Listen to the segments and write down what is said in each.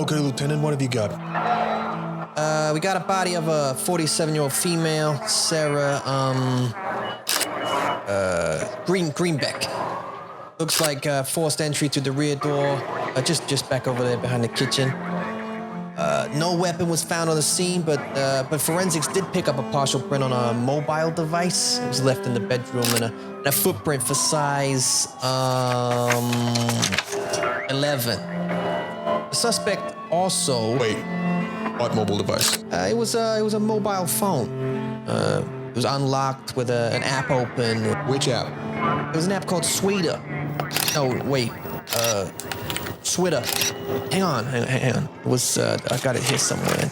Okay, Lieutenant, what have you got? We got a body of a 47-year-old female, Sarah, Greenbeck. Looks like forced entry to the rear door, just back over there behind the kitchen. No weapon was found on the scene, but forensics did pick up a partial print on a mobile device. It was left in the bedroom and a footprint for size 11. The suspect also... Wait, what mobile device? It was a mobile phone. It was unlocked with an app open. Which app? It was an app called Skritter. No, wait. Skritter. Hang on. It was, I got it here somewhere.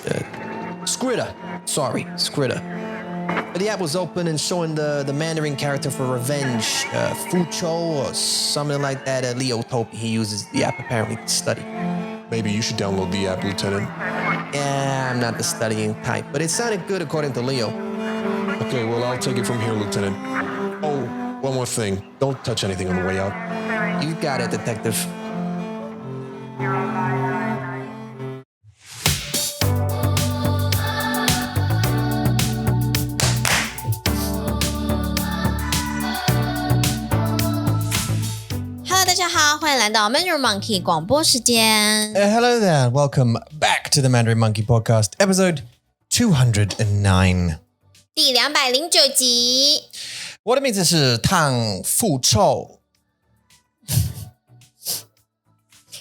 Skritter. Sorry, Skritter. But the app was open and showing the Mandarin character for revenge, Fucho or something like that. Leo told me he uses the app apparently to study. Maybe you should download the app, Lieutenant. Yeah, I'm not the studying type, but it sounded good according to Leo. Okay, well, I'll take it from here, Lieutenant. Oh, one more thing. Don't touch anything on the way out. You got it, Detective. Hello， 大家好，欢迎来到 Mandarin Monkey 广播时间。Hello there, welcome back to the Mandarin Monkey Podcast, episode 209. 第209集。我的名字是汤富臭。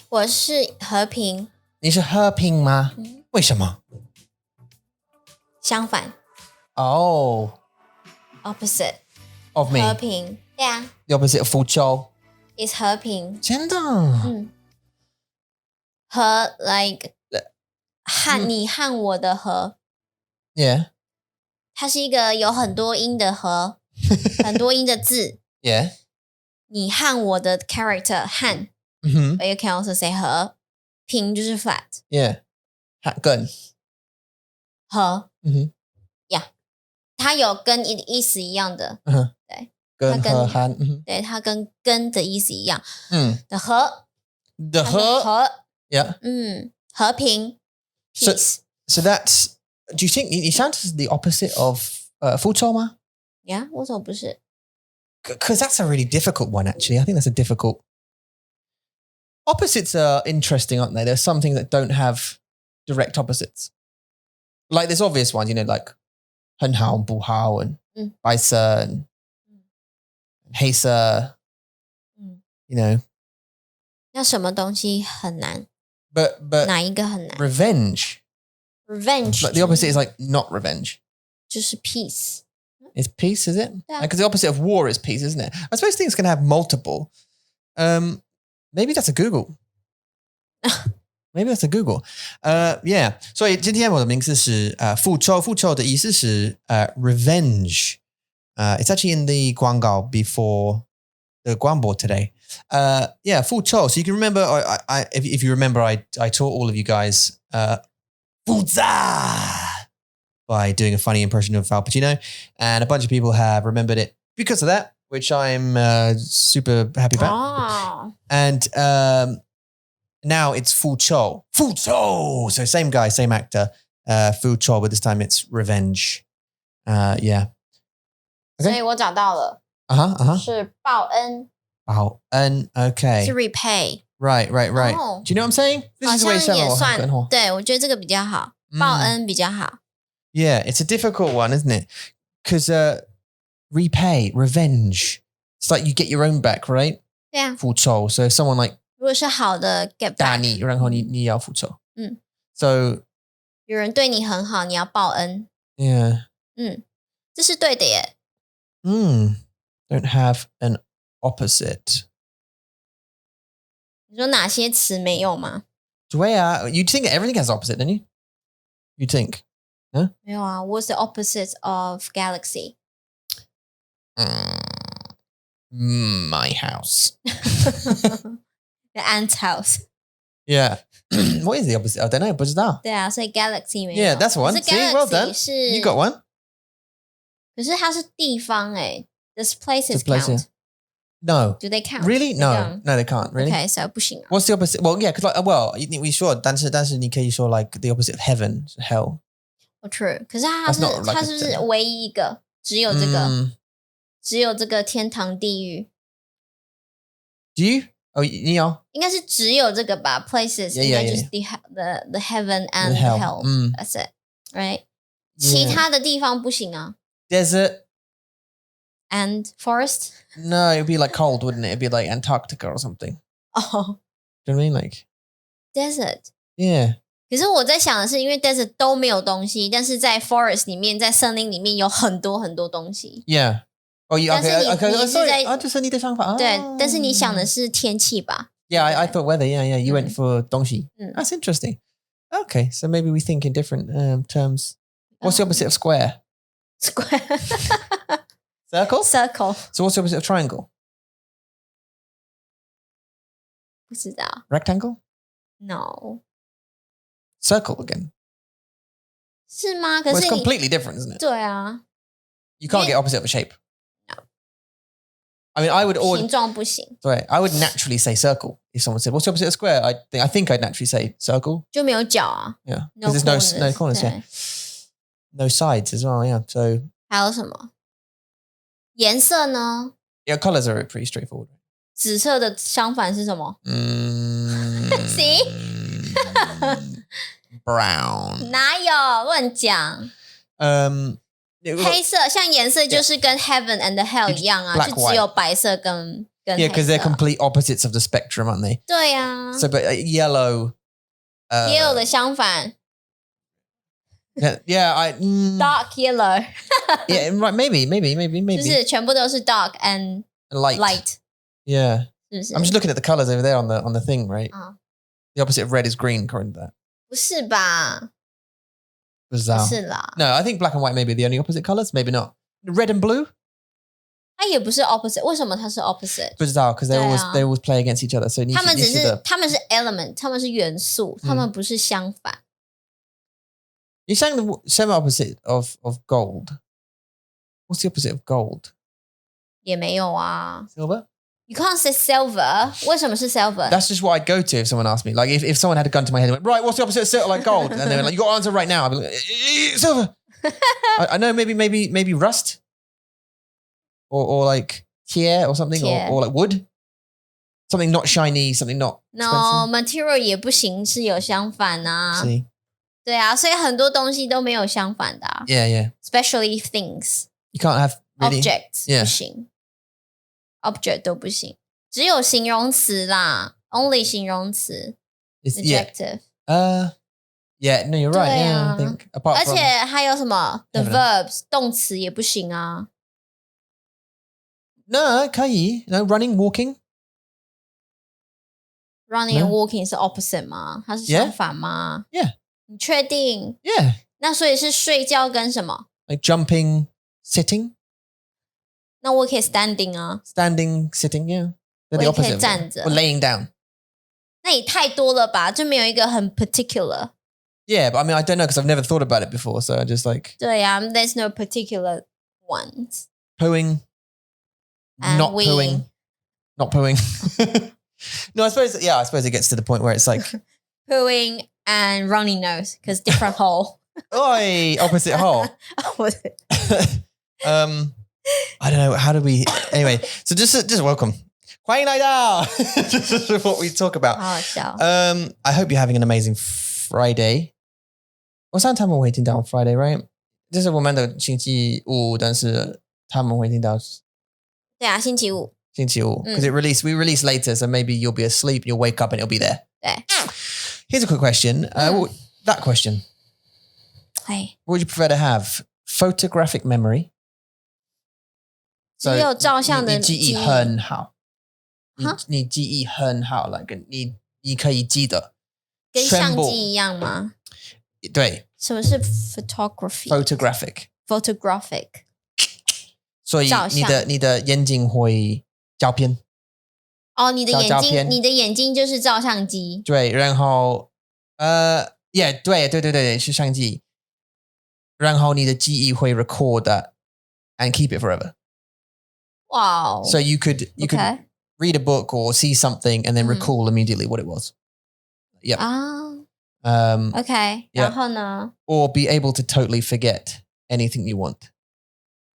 我是和平。你是和平吗？为什么？相反。Oh. Opposite. Of me. 和平。对啊。The opposite of 富臭。Is 和平。真的？和 like 和你和我的和。Yeah. 它是一个有很多音的和，很多音的字。Yeah. 你和我的 character 和。But you can also say 和，平就是 flat. Yeah. 跟和。Yeah. 它有跟意思一样的。对。跟和和。对，它跟的意思一样。的和。的和。Yeah. 和平。Peace. So that's. Do you think it sounds the opposite of 富臭吗？ Yeah. 为什么不是？ Because that's a really difficult one, actually. I think that's a difficult. Opposites are interesting, aren't they? There's some things that don't have direct opposites. Like there's obvious ones, like 很好,不好 and 白色 and 黑色,那什么东西很难？ But 哪一个很难 revenge. Revenge. Like the opposite is like not revenge. 就是 peace. It's peace, is it? Yeah. Because the opposite of war is peace, isn't it? I suppose things can have multiple. Maybe that's a Google. Maybe that's a Google. Yeah. 所以今天我的名字是复仇。复仇的意思是revenge. It's actually in the 广告 before the 广播 today. Yeah, 复仇. So you can remember, if you remember, I taught all of you guys 复杂 by doing a funny impression of Al Pacino, and a bunch of people have remembered it because of that, which I'm super happy about. Oh. And now it's 复仇. 复仇. So same guy, same actor, 复仇, but this time it's revenge. Yeah. Okay. 所以我找到了。是报恩。报恩, okay. 是 repay. Right. Oh. Do you know what I'm saying? This 好 is the way 像也 several 算，对，我觉得这个比较好，报恩比较好。Yeah, it's a difficult one, isn't it? Because repay, revenge. It's like you get your own back, right? 对啊。复仇. So if someone like 如果是好的 get 打 back， 你，然后你要复仇。So 有人对你很好，你要报恩。Yeah. 这是对的耶。Don't have an opposite. 你说哪些词没有吗？对啊, you'd think everything has opposite, don't you? You'd think. Huh? 没有啊。What's the opposite of galaxy? My house. The ant house. Yeah. What is the opposite? I don't know, 不知道。对啊，所以 galaxy 没有。Yeah, that's one. 可是 See, well done. galaxy 是 You got one. 可是它是地方哎。This place is This place, count. No. Do they count? Really? They No. don't. No, they can't. Really? Okay, so 不行啊。 What's the opposite? Well, yeah, because like, well, we sure, 但是你可以说 like the opposite of heaven, hell. Oh, true. 可是它 That's not like 它是不是唯一一个只有这个、只有这个天堂地狱？ Do you? Oh, 你有？应该是只有这个吧 ？Places Yeah, 应 yeah, 该就是 yeah. the heaven and The hell. hell. That's it, right? Yeah. 其他的地方不行啊。Desert? And forest? No, it'd be like cold, wouldn't it? It'd be like Antarctica or something. Oh, Do you know what I mean? Like, desert. yeah. 可是我在想的是，因为 desert 都没有东西，但是在 forest 里面，在森林里面有很多很多东西。 Yeah. Oh, yeah. 但是 Okay. 你 Okay. 你 Oh, 是 sorry. 在就是你的想法。对，但是你想的是天气吧？ Yeah, I thought weather. Yeah, yeah. You went for 东西。嗯 That's interesting. Okay, so maybe we think in different terms. What's the opposite of square? Square, Circle? circle, So what's the opposite of triangle? 不知道。 Rectangle? No, Circle again. 是吗？可 Well, 是 it's 你 completely different, isn't it? 对啊， You can't get opposite of a shape. No. I mean, I would 形 order. 状不行， Sorry, I would naturally say circle if someone said, "What's the opposite of square?" I think I'd naturally say circle. 就没有角啊。 Yeah, No because there's no corners. 对 Yeah, no sides as well. Yeah, so 还有什么？颜色呢？ yeah, colors are pretty straightforward. 紫色的相反是什么？ See? Brown. 哪有乱讲？ Yeah, 黑色像颜色就是跟 heaven and hell 一样啊， Black, 就只有白色跟黑 because 色。 they're complete opposites of the spectrum, aren't they? 对啊 So, but yellow. ，yellow 的相反 Yeah, dark yellow， yeah, right. Maybe. 就是全部都是 dark and Light. light， Yeah. 是不是 I'm just looking at the colors over there on the thing, right? 啊 The opposite of red is green, according to that. 不是吧？不 Bizarre. 是啦， No, I think black and white may be the only opposite colors. Maybe not. Red and blue? 它也不是 opposite，为什么它是 opposite？ Bizarre, because Yeah. they always play against each other. So 他们只是你是他们是 element，他们是元素，他们不是相反。 You're saying the same opposite of gold. What's the opposite of gold? 也没有啊 Silver? ，You can't say silver，为什么是 silver？ That's just what I'd go to if someone asked me. Like if someone had a gun to my head and went, right, what's the opposite of silver? Like gold. And they were like, you got to answer right now. I'd be like, silver. I know maybe rust. Or like tear or something. Tear. Or like wood. Something not shiny, something not No, expensive. material 也不行，是有相反啊。 See? 对啊，所以很多东西都没有相反的、啊、Yeah. ，especially things, You can't have really... objects、 Yeah. 不行 ，object 都不行，只有形容词啦 ，only 形容词 It's, yeah. ，adjective，、 Yeah, no, you're right. 对 Yeah, 啊 I think. Apart 而 from... 且还有什么 the Heaven. verbs 动词也不行啊 No, 可以. No, running, walking. ，running and No. walking 是 opposite 吗？它是相反吗 Yeah. 你确定？ Yeah. 那所以是睡觉跟什么？ Like jumping, sitting, 那我可以 standing 啊， standing, sitting, yeah. They're 我 the 也可 opposite 以 of 站 that. 着 Or。laying down. 那也太多了吧，就没有一个很 particular。 Yeah, but I mean, I don't know because I've never thought about it before. So I just like 对呀、there's no particular ones. pooing, And not weeing. pooing, not pooing. No, I suppose it gets to the point where it's like, Pooing and runny nose because different hole. oi, opposite hole. I don't know. How do we? Anyway, so just welcome. 欢迎来到 This is what we talk about. 好好笑。 I hope you're having an amazing Friday. 我上他们会听到 Friday, right? 这是我们的星期五，但是他们会听到对啊，星期五。星期五 because we release later, so maybe you'll be asleep, you'll wake up and it'll be there. 对， Here's a quick question. That question. 嘿， What would you prefer to have? Photographic memory. 只有照相的你记忆很好。你记忆很好 like 你可以记得。跟相机一样吗？对。什么是 photography？ Photographic. 所以照相你的眼睛会照片。哦，你的照片眼睛就是照相机。对，然后yeah, 对，是相机。然后你的记忆会 record that and keep it forever. Wow. So you could read a book or see something and then recall immediately what it was. Yeah. OK. 然后呢 Or be able to totally forget anything you want.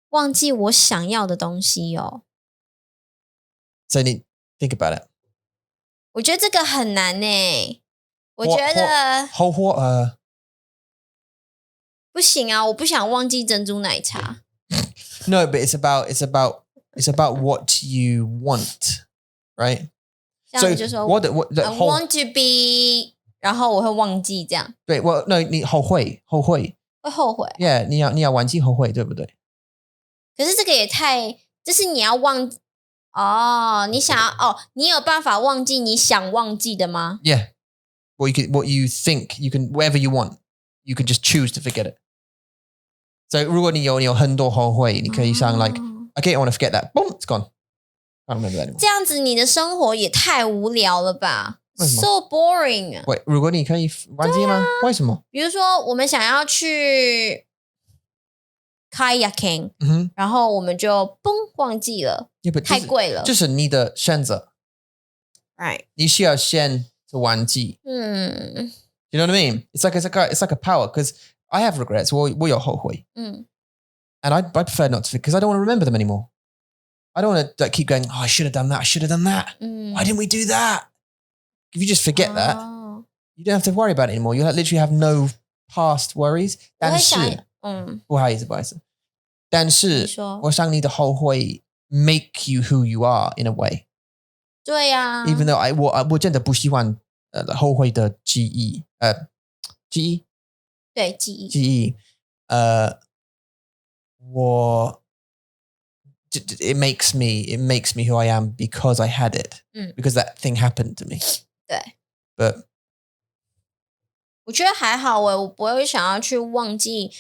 忘记我想要的东西哦。So think about it. 我觉得这个很难呢。我觉得不行啊，我不想忘记珍珠奶茶。No, but it's about what you want, right? 像就说 what I want to be， 然后我会忘记这样。对 ，well no， 你后悔会后悔。Yeah， 你要忘记后悔，对不对？可是这个也太，就是你要忘哦，你想要哦，你有办法忘记你想忘记的吗 ？Yeah. What you think you can whatever you want, you can just choose to forget it. So 如果你有很多后悔，你可以想 like okay, I want to forget that. Boom, it's gone. I don't remember that anymore. 这样子你的生活也太无聊了吧 ？So boring. 喂，如果你可以忘记吗？为什么？比如说我们想要去 kayaking，然后我们就嘣忘记了，太贵了。这是你的选择 ，right？ 你需要先忘记。You know what I mean? It's like a power because I have regrets. 我有后悔。And I prefer not to because I don't want to remember them anymore. I don't want to keep going. Oh, I should have done that. I should have done that. Why didn't we do that? If you just forget that, you don't have to worry about it anymore. You literally have no past worries. 但是，不好意思。但是，我想你的后悔 make you who you are in a way. 对呀。Even though 我真的不喜欢后悔的记忆，记忆。对，记忆。记忆，it makes me who I am because I had it, because that thing happened to me. 对 ，but 我觉得还好我不会想要去忘记，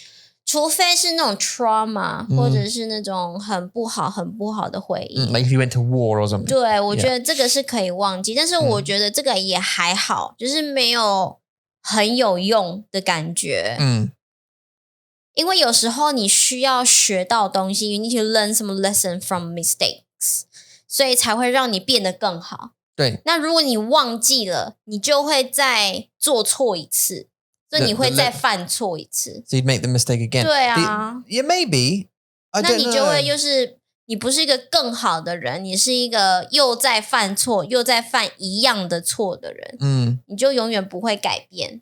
除非是那种 trauma，或者是那种很不好的回忆。like if you went to war or something. 对，我觉得这个是可以忘记，但是我觉得这个也还好，就是没有很有用的感觉。因为有时候你需要学到东西 ，you need to learn some lesson from mistakes， 所以才会让你变得更好。对。那如果你忘记了，你就会再做错一次，所以你会再犯错一次。So you'd make the mistake again. 对啊。Yeah, maybe. 那你就会就是你不是一个更好的人，你是一个又在犯错又在犯一样的错的人。你就永远不会改变。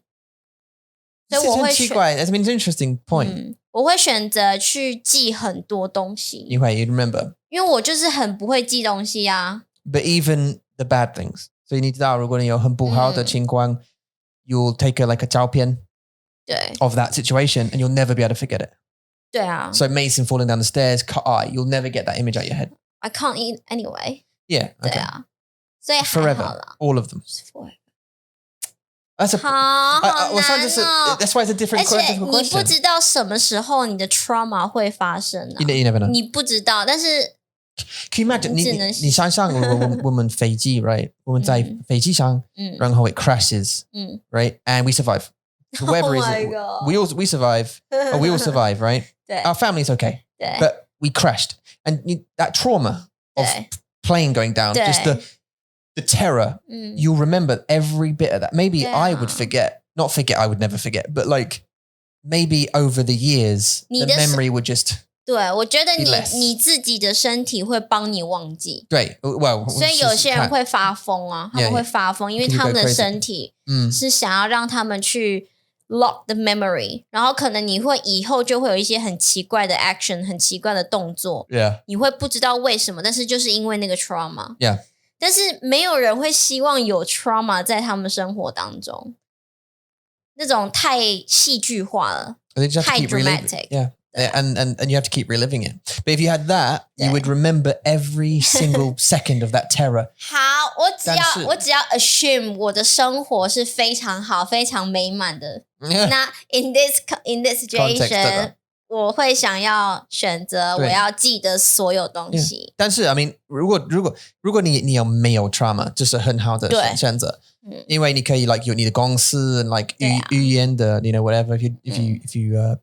所以我会奇怪 ，That's an interesting point。我会选择去记很多东西。你会 ，you remember？ 因为我就是很不会记东西啊。But even the bad things， 所以你知道，如果你有很不好的情况，you'll take like a 照片，对 ，of that situation，and you'll never be able to forget it。对啊。So Mason falling down the stairs, cut eye, you'll never get that image out your head. I can't eat anyway. Yeah. Okay. 对啊。所以还好啦 Forever, all of them. That's a 好难哦。 That's why it's a different question. 而且你不知道什么时候你的 trauma 会发生啊。You never know. 你不知道，但是 Can you imagine? 你想象我们飞机 right? 我们在飞机上，然后 it crashes, right? And we survive. Whoever is it, we survive. We all survive, right? 对 Our family's okay. 对 But we crashed, and that trauma of 对 plane going down, 对 just the terror, you'll remember every bit of that. Maybe I would forget, not forget, I would never forget, but like maybe over the years, the memory would just 对，我觉得 be less. 你自己的身体会帮你忘记。对 well 所以有些人会发疯啊，他们会发疯，因为他们的身体是想要让他们去 lock the memory， 然后可能你会以后就会有一些很奇怪的 action， 很奇怪的动作， Yeah. 你会不知道为什么，但是就是因为那个 trauma。 Yeah. 但是没有人会希望有 trauma 在他们生活当中，那种太戏剧化了，太 dramatic。 Yeah. And you have to keep reliving it. But if you had that, you would remember every single second of that terror. 好，我只要 assume 我的生活是非常好、非常美满的。那 in this situation， 我会想要选择我要记得所有东西。但是 I mean， 如果你有没有 trauma， 这是很好的选择。因为你可以 like 有你的公司 like 语言的 you know whatever if you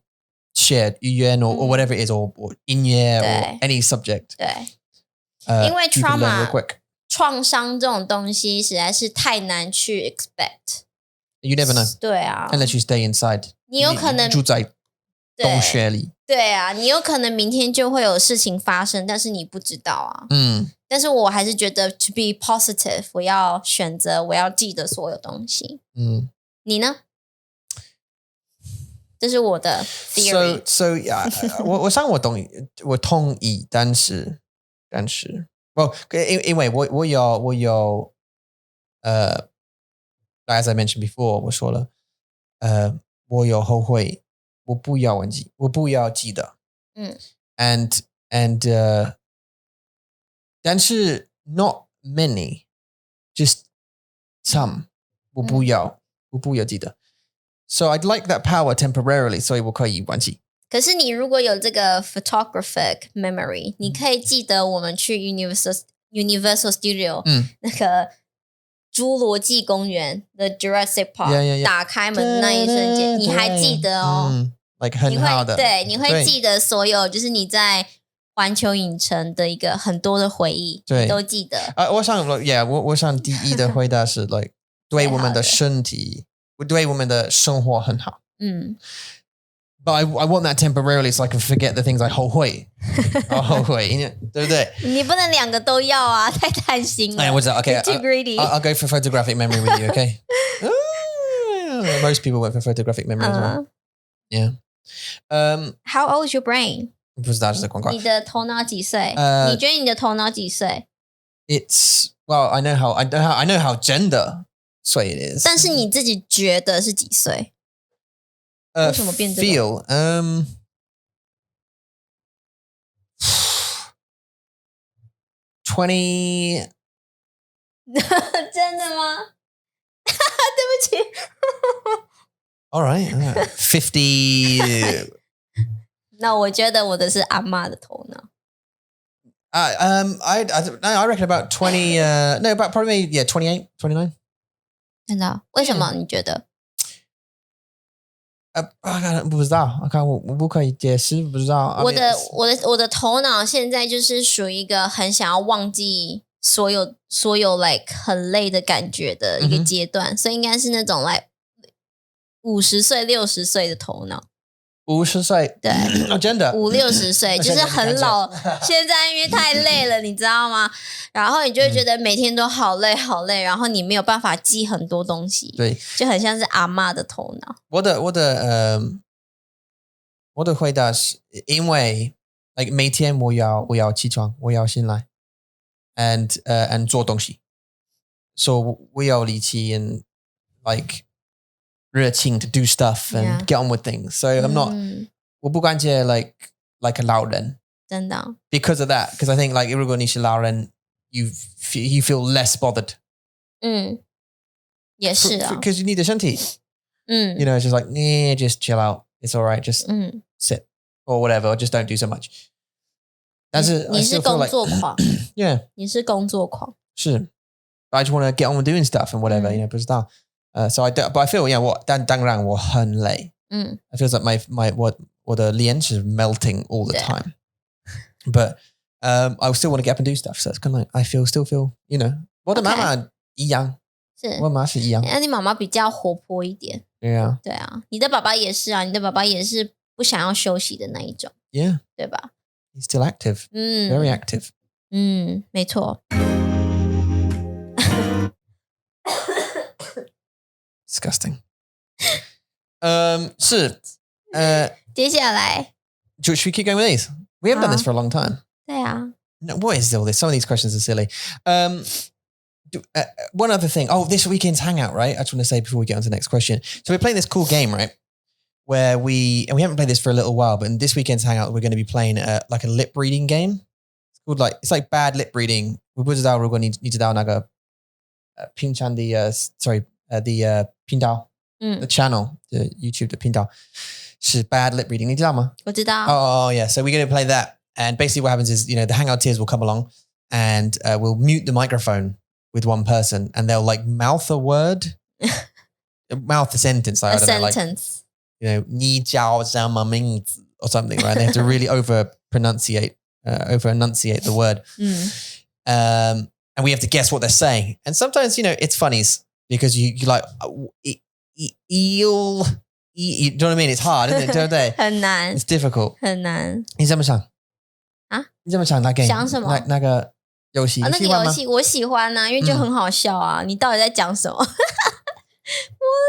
shared 语言 or whatever it is or 音乐 or any subject. 对。因为 you can learn real trauma quick. 创伤这种东西实在是太难去 expect。 You never know. 对啊， Unless you stay inside. 你有可能住在洞穴里。对啊，你有可能明天就会有事情发生，但是你不知道啊。但是我还是觉得 to be positive， 我要选择，我要记得所有东西。你呢？这是我的 theory。 So yeah, 我同意，但是 well， 因为我有as I mentioned before， 我说了我有后悔，我不要忘记，我不要记得。and 但是 not many, just some， 我不要记得。So I'd like that power temporarily， 所以我可以忘记。可是你如果有这个 photographic memory， 你可以记得我们去 Universal Studio， 那个侏罗纪公园的 Jurassic Park， 打开门那一瞬间，你还记得哦？like 很好的，你会记得所有，就是你在环球影城的一个很多的回忆，你都记得。我想第一的回答是 like 对我们的身体，对我们的生活很好。But I want that temporarily so I can forget the things I 后悔，对不对？你不能两个都要啊，太贪心了。I was okay. Too greedy. I'll go for photographic memory with you, okay? Most people went for photographic memory as well. Yeah. How old is your brain? 不知道这是广告。你的头脑几岁？你觉得你的头脑几岁？ It's well, I know how gender 岁 it is. 但是你自己觉得是几岁？为什么变这个 feel 20 真的吗？对不起。All right, 50. 那我觉得我的是阿嬷的头脑。I reckon about 20. No, about probably 28, 29. 真的？为什么你觉得？不知道，我不可以解释，不知道。我的头脑现在就是属于一个很想要忘记所有 like 很累的感觉的一个阶段，所以应该是那种 like 50岁60岁的头脑。50岁，对，真的50-60岁，就是很老。现在因为太累了，你知道吗？然后你就会觉得每天都好累好累，然后你没有办法记很多东西，对，就很像是阿嬷的头脑。我的回答是因为 like 每天我要起床，我要醒来 and 做东西， so 我有力气 and like 热情 to do stuff and get on with things. So I'm not 我不感觉 like a 老人，真的 because of that, because I think like 如果你是老人 you feel less bothered. 也是啊 because you need 身体 you know, it's just like just chill out, it's all right, just sit or whatever, or just don't do so much. 但是你是工作狂yeah 你是工作狂是 I just want to get on with doing stuff and whatever, you know, 不知道so but I feel 当然我很累I feel like 我的脸是 melting all the time but I still want to get up and do stuff, so it's kind of like I still feel, you know, 我的妈妈一样，我妈是一样，那你妈妈比较活泼一点，对啊，你的爸爸也是啊，你的爸爸也是不想要休息的那一种 yeah 对吧 he's still active very active 没错disgusting 是接下来 should we keep going with these? We haven't done this for a long time. 对啊 No, what is all this? Some of these questions are silly. One other thing. Oh, this weekend's hangout, right? I just want to say before we get on to the next question. So we're playing this cool game, right? Where we haven't played this for a little while, but in this weekend's hangout, we're going to be playing like a lip reading game. It's like bad lip reading. 我不知道如果你知道那个平常的the 频道 the channel the YouTube 的频道是 bad lip reading. 你知道吗？我知道 Oh yeah. So we're going to play that. And basically what happens is, you know, the hangout tiers will come along and we'll mute the microphone with one person and they'll like mouth a word, mouth a sentence. Like, a I don't know, sentence. Like, you know, 你叫什么名字 or something, right? They have to really over enunciate the word. and we have to guess what they're saying. And sometimes, it's funnies because you like, eel, you know what I mean? It's hard, isn't it? Don't they? 很难 It's difficult. 很难你怎么想啊？你怎么想那 game？ 想什么？那个游戏？那个你喜欢吗？游戏我喜欢啊，因为就很好笑啊。你到底在讲什么？What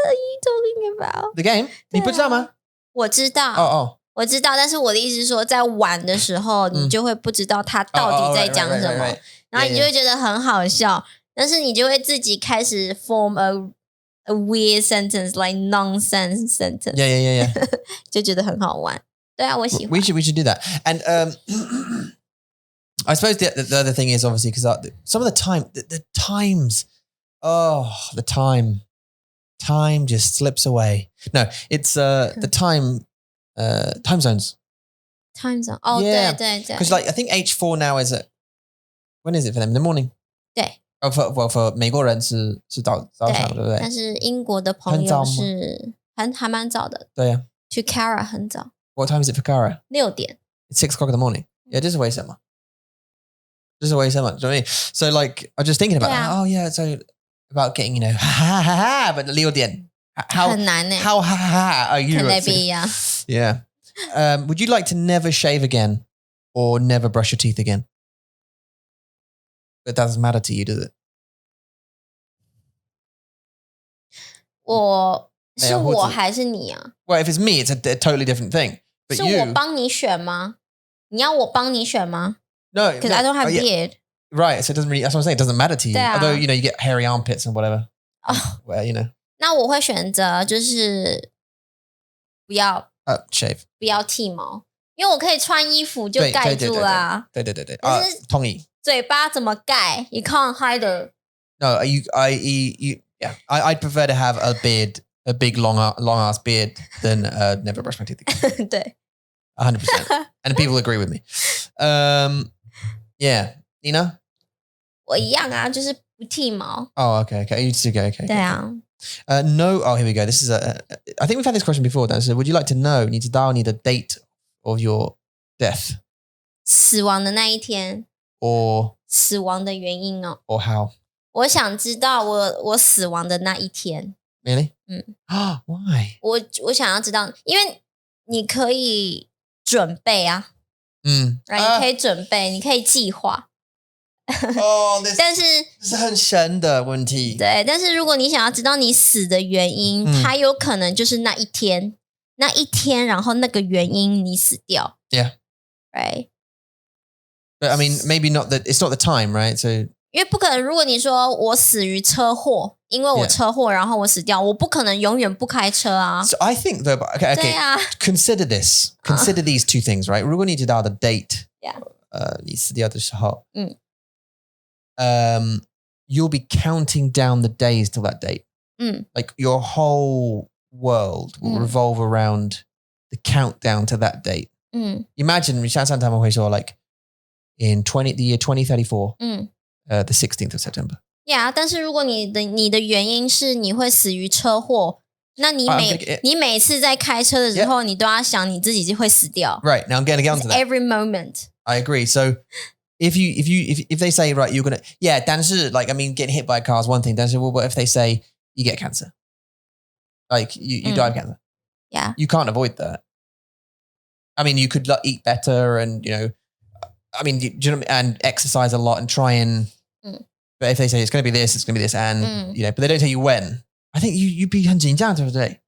are you talking about? The game？ 你不知道吗？我知道。哦，我知道，但是我的意思是说，在玩的时候，你就会不知道他到底在讲什么，然后你就会觉得很好笑，但是你就会自己开始 form a weird sentence like nonsense sentence. Yeah. 就觉得很好玩。对啊，我喜欢。We should do that. And I suppose the other thing is obviously because some of the time, the times, the time just slips away. No, it's the time zones. Time zone. 哦， Yeah. 对。Because like I think H4 now is when is it for them? In the morning. 对。For 美国人是早上，对不对？但是英国的朋友是还蛮早的。对呀。去 Cara 很早。What time is it for Cara? 6点。It's 6 o'clock in the morning. Yeah, 这是为什么？Do you know what I mean? So like, I'm just thinking about that. Oh yeah, so about getting, ha ha ha, but 6点 很难欸 How ha ha are you? Can they be? Yeah. Would you like to never shave again or never brush your teeth again? It doesn't matter to you, does it? 是我还是你啊？ Well, if it's me, it's a totally different thing. But 是我帮你选吗？你要我帮你选吗 No, because I don't have beard. Right, so it doesn't really. That's what I'm saying. It doesn't matter to you. Although you get hairy armpits and whatever. Well, 那我会选择就是不要 shave， 不要剃毛，因为我可以穿衣服就盖住啦。对。但是同意。嘴巴怎么盖 ？You can't hide it. No, yeah. I'd prefer to have a beard, a big long ass beard, than never brush my teeth again. 对 100%. And people agree with me. Yeah, Nina? 我一样啊，就是不剃毛。Oh, okay. You just go, okay. 对啊。No. Oh, here we go. This is I think we've had this question before. Dan. So, would you like to know? 你知道你的 date of your death? 死亡的那一天。Or 死亡的原因哦。Or how? 我想知道我死亡的那一天。Really? Why? 我想要知道，因为你可以准备啊。right, 你可以准备，你可以计划。但是这是很深的问题。对，但是如果你想要知道你死的原因，它有可能就是那一天，然后那个原因你死掉。Yeah. Right. But I mean, maybe not that. It's not the time, right? So. 因为不可能，如果你说我死于车祸，因为我车祸然后我死掉，我不可能永远不开车啊。So I think though, okay. 对啊。Consider this. Consider these two things, right? 如果你知道的 date, 你死掉的时候，you'll be counting down the days till that date. Like your whole world will revolve around the countdown to that date. Imagine, 你想想他们会说 like in the year 2034. The 16th of September. Yeah, 但是如果你的原因是你会死于车祸，那你每次在开车的时候，你都要想你自己会死掉。Right, now I'm going to get onto that. Every moment. I agree. So if they say right, you're gonna但是 like I mean getting hit by a car is one thing. 但是 what if they say you get cancer? Like you die of cancer. Yeah. You can't avoid that. I mean, you could eat better and I mean, do you know what I mean? And exercise a lot and try and. But if they say it's going to be this, it's going to be this, and but they don't tell you when. I think you'd be 很紧张，对不对？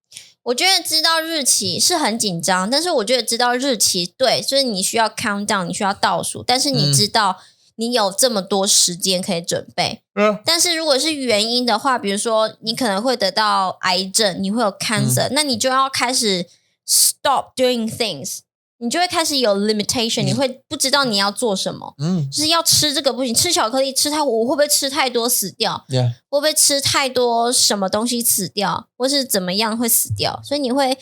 我觉得知道日期是很紧张，但是我觉得知道日期对，就是你需要 count down， 你需要倒数，但是你知道你有这么多时间可以准备。但是如果是原因的话，比如说你可能会得到癌症，你会有 cancer，那你就要开始 stop doing things。你就会开始有 limitation，你会不知道你要做什么，就是要吃这个不行，吃巧克力吃太，我会不会吃太多死掉？ Yeah. 会不会吃太多什么东西死掉，或是怎么样会死掉？所以你会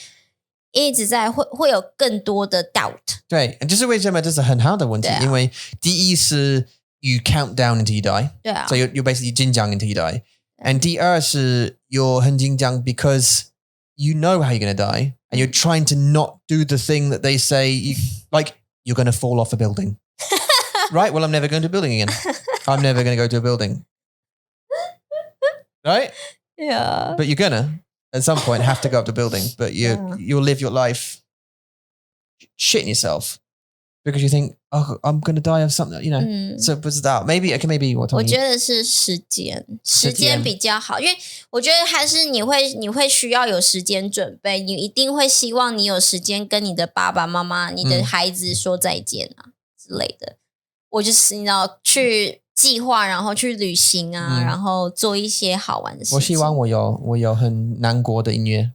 一直在会有更多的 doubt。对，就是为什么这是很好的问题，因为第一是 you count down until you die， 对啊 ，so you're basically 紧张 until you die， and 第二是 you're 很紧张 because you know how you're going to die and you're trying to not do the thing that they say like you're going to fall off a building. Right? Well, I'm never going to a building again. I'm never going to go to a building. Right? Yeah. But you're gonna, at some point, have to go up to a building. But you'll live your life shitting yourself because you think, oh, I'm going to die of something, you know. So 不知道 maybe 我觉得是时间比较好，因为我觉得还是你会需要有时间准备，你一定会希望你有时间跟你的爸爸妈妈、你的孩子说再见啊之类的。我就是你要去计划，然后去旅行啊，然后做一些好玩的事情。我希望我有很难过的音乐，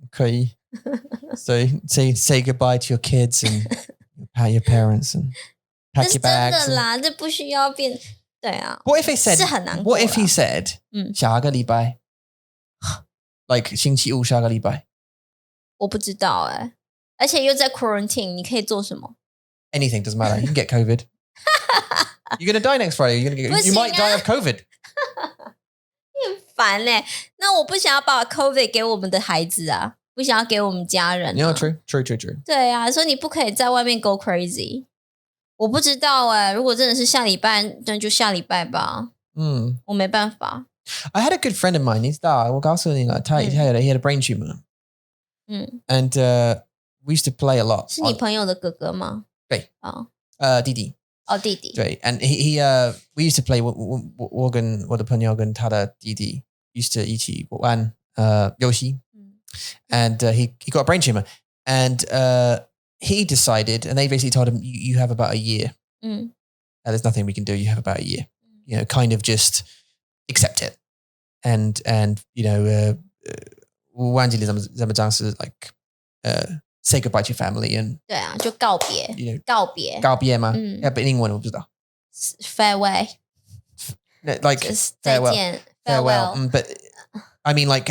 可以。So say goodbye to your kids and your parents and pack your bags. 这是真的啦，这不需要变。对啊。What if he said? 是很难过啦。What if he said? 下个礼拜 ，like 星期五下个礼拜。我不知道哎，而且又在 quarantine， 你可以做什么 ？Anything doesn't matter. You can get COVID. You're gonna die next Friday. You might die of COVID. 你很烦欸，那我不想要把 COVID 给我们的孩子啊，不想要给我们家人啊。True. 对啊，所以你不可以在外面 go crazy。我不知道欸，如果真的是下礼拜，那就下礼拜吧。我没办法。I had a good friend of mine. 你知道，我告诉你了，他 he had a brain tumor. And we used to play a lot. 是你朋友的哥哥吗？对。弟弟。弟弟。对 and we used to play 我跟我的朋友跟他的弟弟 used to 一起玩游戏 and he got a brain tumor and he decided and they basically told him you have about a year there's nothing we can do you have about a year you know kind of just accept it and you know 忘记了怎么讲是 like say goodbye to your family and 对啊，就告别 you know, 告别吗but 英文我不知道 farewell like farewell but I mean like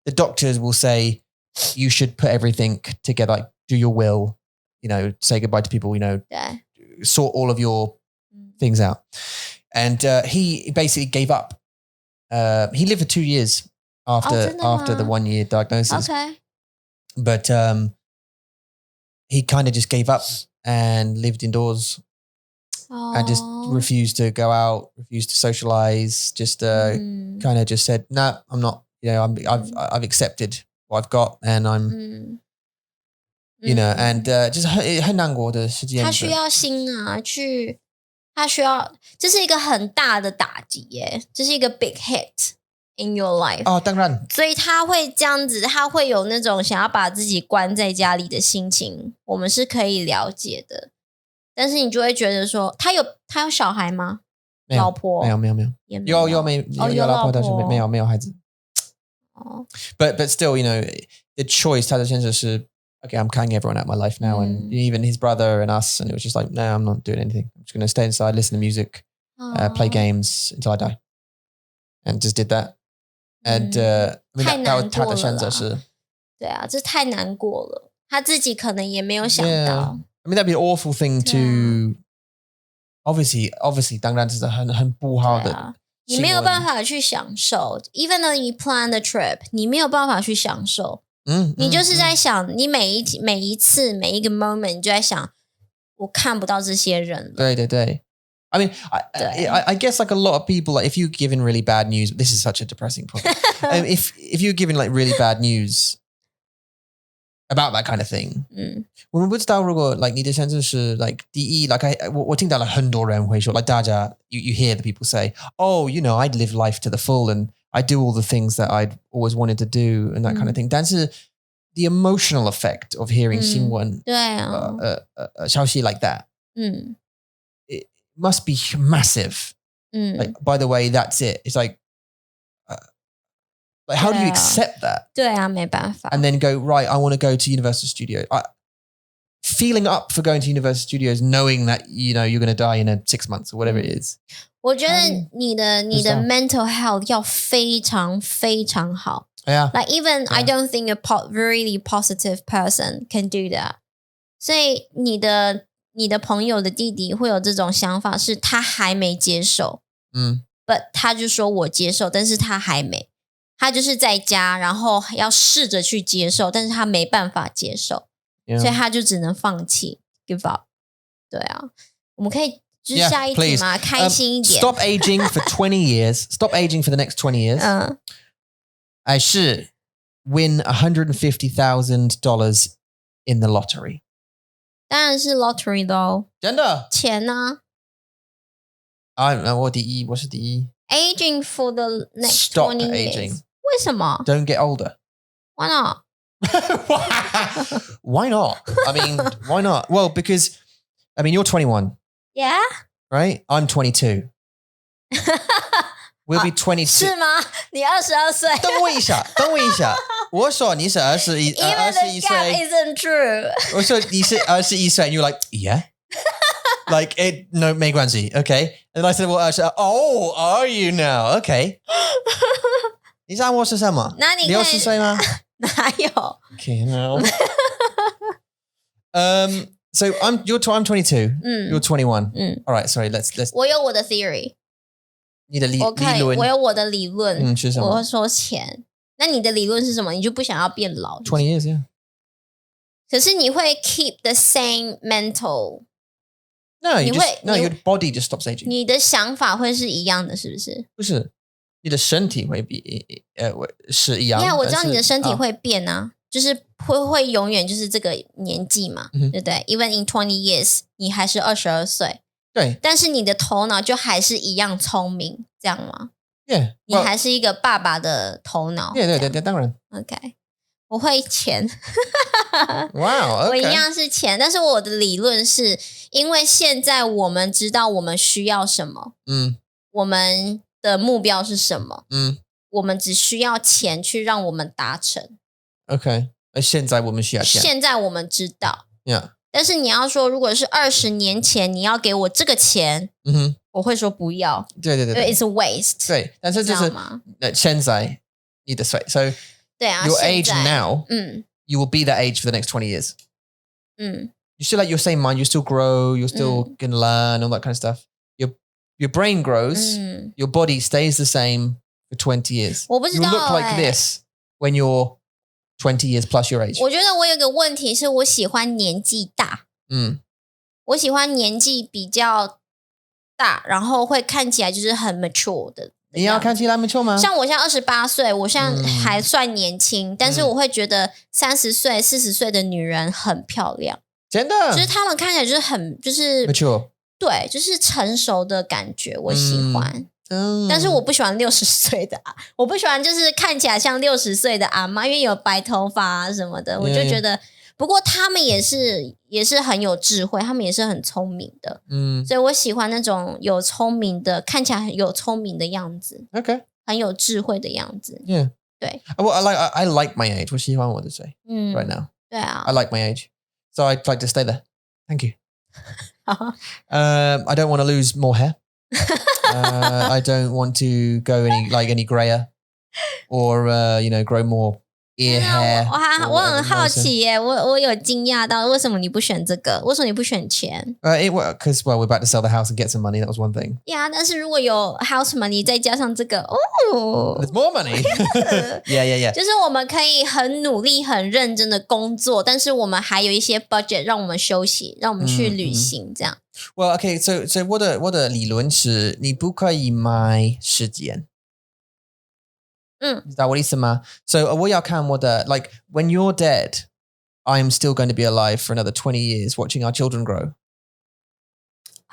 the doctors will say you should put everything together like do your will you know say goodbye to people you know sort all of your things out and he basically gave up he lived for 2 years after the 1 year diagnosis but he kind of just gave up and lived indoors and just refused to go out, refused to socialize, just kind of just said, no, I'm not, you know, I've accepted what I've got and I'm, you know, and just 很难过的时间。他需要心啊，他需要，这是一个很大的打击耶，这是一个 big hit in your life。当然。所以他会这样子，他会有那种想要把自己关在家里的心情，我们是可以了解的。但是你就会觉得说，他有小孩吗？老婆没有，有老婆，但是没有孩子。But still, you know, the choice 他的选择是 okay, I'm cutting everyone out of my life now, and even his brother and us, and it was just like, no, I'm not doing anything. I'm just going to stay inside, listen to music, play games until I die, and just did that. And I mean, that was他的选择是。对啊，这太难过了，他自己可能也没有想到。I mean, that'd be an awful thing to. Obviously, 当然是很不好的。你没有办法去享受 ，even though you plan the trip， 你没有办法去享受。你就是在想，你每一次每一个 moment， 你就在想，我看不到这些人了。对。I mean, I guess like a lot of people, like if you're given really bad news, this is such a depressing problem. If you're given like really bad news about that kind of thing, 我们不知道如果 like 你的选择是 like 第一 like 我听到了很多人会说 like 大家 you hear the people say, oh, you know, I'd live life to the full and I do all the things that I'd always wanted to do and that kind of thing. 但是 the emotional effect of hearing 新闻消息 like that, it must be massive. Like, by the way, that's it. It's like how do you accept that? 对啊，没办法。 And then go, right, I want to go to Universal Studios. Feeling up for going to Universal Studios, knowing that, you know, you're going to die in 6 months or whatever it is. 我觉得你的 mental health 要非常非常好。Like even I don't think a really positive person can do that. 所以你的朋友的弟弟会有这种想法，是他还没接受。But 他就说我接受，但是他还没。他就是在家，然后要试着去接受，但是他没办法接受，所以他就只能放弃 give up。对啊，我们可以就是下一题嘛，开心一点。Stop aging for 20 years. Stop aging for the next 20 years. 还是 win $150,000 in the lottery. 当然是 lottery 的哦。真的？钱呢？我第一，我是第一。Aging for the next Stop 20 aging. years. 为什么 Don't get older. Why not? Why not? I mean, why not? Well, because, I mean, you're 21. Yeah? Right? I'm 22. We'll be 22. 是吗？你22岁。等我一下。我说你是21岁。Even the gap isn't true. 我说你是21岁 and you're like, yeah? Like, no, 没关系, okay? And I said, well, oh, are you now? Okay. 你知道我是什么？那你60岁吗？哪有 Okay, no. So I'm 22. You're 21. All right, sorry. Let's. 我有我的 theory. 你的理论。我有我的理论。是什么？我会说钱。那你的理论是什么？你就不想要变老？20 years, yeah. 可是你会 keep the same mental. No, your body just stops aging. 你的想法会是一样的，是不是？不是，你的身体会是一样的。我知道你的身体会变啊，就是会永远就是这个年纪嘛，对不对 ？Even in 20 years， 你还是22岁。对，但是你的头脑就还是一样聪明，这样吗 ？Yeah， 你还是一个爸爸的头脑。对，当然。OK， 我会钱。Wow， okay. 我一样是钱，但是我的理论是因为现在我们知道我们需要什么，我们的目标是什么，我们只需要钱去让我们达成。OK， 现在我们需要钱。现在我们知道。Yeah。但是你要说，如果是20年前，你要给我这个钱，我会说不要。对，It's a waste。对，但是就是现在你的岁 ，so 对啊 ，your age now，you will be that age for the next 20 years。You still like your same mind, you still grow, you're still gonna learn all that kind of stuff. Your brain grows, your body stays the same for 20 years. 我不知道 You look like this when you're 20 years plus your age. 我觉得我有个问题是我喜欢年纪大，我喜欢年纪比较大，然后会看起来就是很 mature 的。你要看起来 mature 吗？像我现在28岁，我现在还算年轻，但是我会觉得30岁、40岁的女人很漂亮，真的，就是她们看起来就是很就是 mature， 对，就是成熟的感觉，我喜欢。但是我不喜欢60岁的我不喜欢就是看起来像60岁的阿嬷，因为有白头发啊什么的，我就觉得。不过他们也是很有智慧，他们也是很聪明的，所以我喜欢那种有聪明的，看起来很有聪明的样子 ，OK， 很有智慧的样子 ，Yeah， 对。Well, I like my age， 我喜欢我的岁，right now，对啊 ，I like my age，so I'd like to stay there. Thank you. I don't want to lose more hair. I don't want to go any grayer, or grow more ear hair. 我很好奇耶，我有惊讶到，为什么你不选这个？为什么你不选钱？Because we're about to sell the house and get some money. That was one thing. Yeah， 但是如果有 house money 再加上这个，There's more money. Yeah. 就是我们可以很努力、很认真的工作，但是我们还有一些 budget 让我们休息，让我们去旅行，这样。Well, okay. So 我的理论是，你不可以买时间。你知道我的意思吗？ So 我要看我的 like when you're dead, I'm still going to be alive for another 20 years watching our children grow.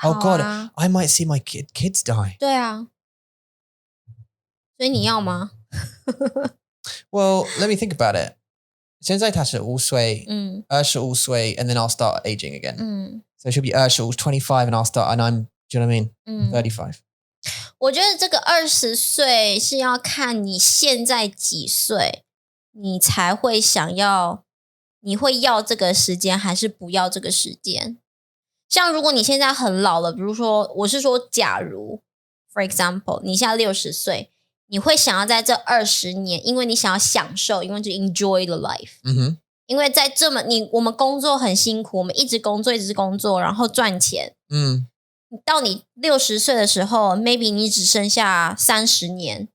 Oh God, I might see my kids die. 对啊，所以你要吗？Well, let me think about it. 现在他是5岁，25岁 and then I'll start aging again. So it should be 25, 25 and I'll start and I'm, do you know what I mean? 35. 我觉得这个20岁是要看你现在几岁，你才会想要，你会要这个时间还是不要这个时间？像如果你现在很老了，比如说我是说假如 for example 你现在60岁，你会想要在这20年，因为你想要享受，因为就 enjoy the life。因为在我们工作很辛苦，我们一直工作，然后赚钱。到你60岁的时候 maybe 你只剩下30年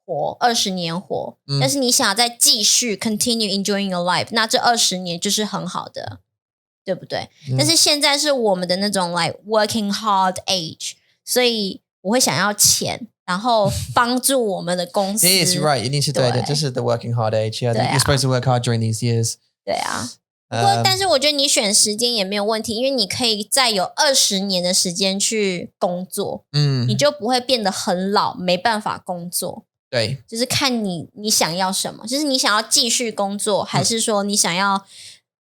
活，20年活，但是你想要再继续 continue enjoying your life， 那这20年就是很好的，对不对？但是现在是我们的那种 like working hard age， 所以我会想要钱，然后帮助我们的公司。Yes, you're right. 一定是对的，这是 the working hard age. Yeah, you're supposed to work hard during these years. 对啊。不过，但是我觉得你选时间也没有问题，因为你可以再有20年的时间去工作，你就不会变得很老，没办法工作。对，就是看你想要什么，就是你想要继续工作，还是说你想要，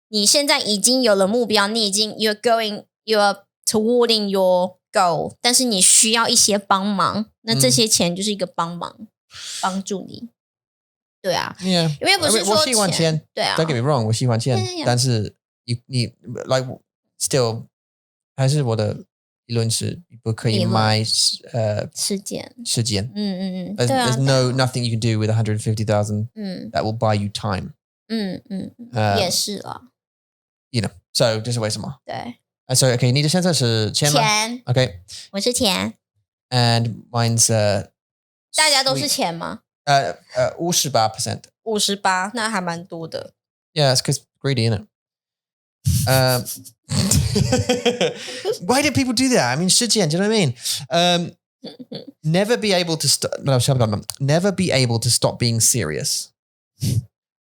你现在已经有了目标，你已经 you're towarding your goal， 但是你需要一些帮忙，那这些钱就是一个帮忙，帮助你。对啊， yeah. 因为不是说我喜欢钱，对啊 Don't get me wrong， 我喜欢钱，但是你 like still 还是我的理论是你不可以买时间。There's nothing you can do with 150,000 that will buy you time. 也是啦。You know, so 这是为什么？对。So okay， 你的现在是钱吗？钱。Okay， 我是钱。And mine's 大家都是钱吗？58%。58%，那还蛮多的。Yeah, it's because greedy, isn't it? Why do people do that? I mean, 时间, do you know what I mean? Never be able to never be able to stop being serious,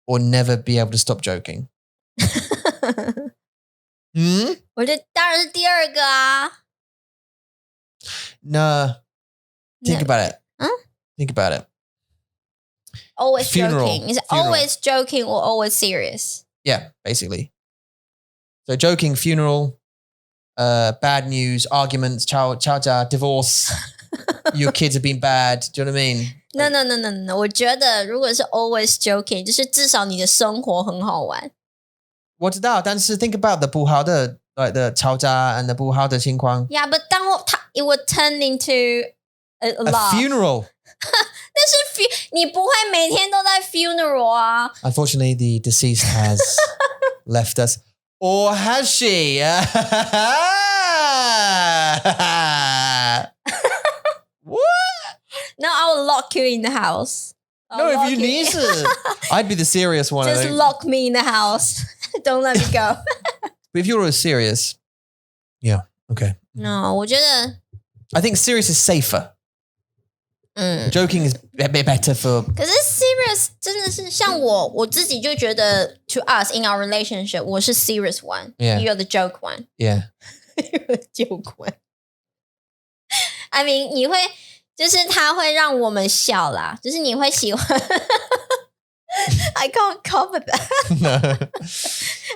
or never be able to stop joking. 我觉得当然是第二个啊。No, think about it. Think about it. Always Funeral. joking. Is it always joking or always serious? Yeah, basically. So joking, funeral, bad news, arguments, chow divorce. Your kids have been bad. Do you know what I mean? No. 我觉得如果是 always joking， 就是至少你的生活很好玩。我知道，但是 think about the 不好的 like the 吵架 and the 不好的情况。Yeah, but it would turn into a funeral. 但是你不会每天都在 funeral 啊。Unfortunately, the deceased has left us. Or has she? What? No, I will lock you in the house. No, if you need to. I'd be the serious one. Just lock me in the house. Don't let me go. But if you're serious, yeah, okay. No, 我觉得 I think serious is safer. Joking is a bit better for. 可是 serious 真的是像我自己就觉得 to us in our relationship 我是 serious one, you're the joke one. Yeah. You're the joke one. I mean 你会就是他会让我们笑啦，就是你会喜欢。I can't cover that. No.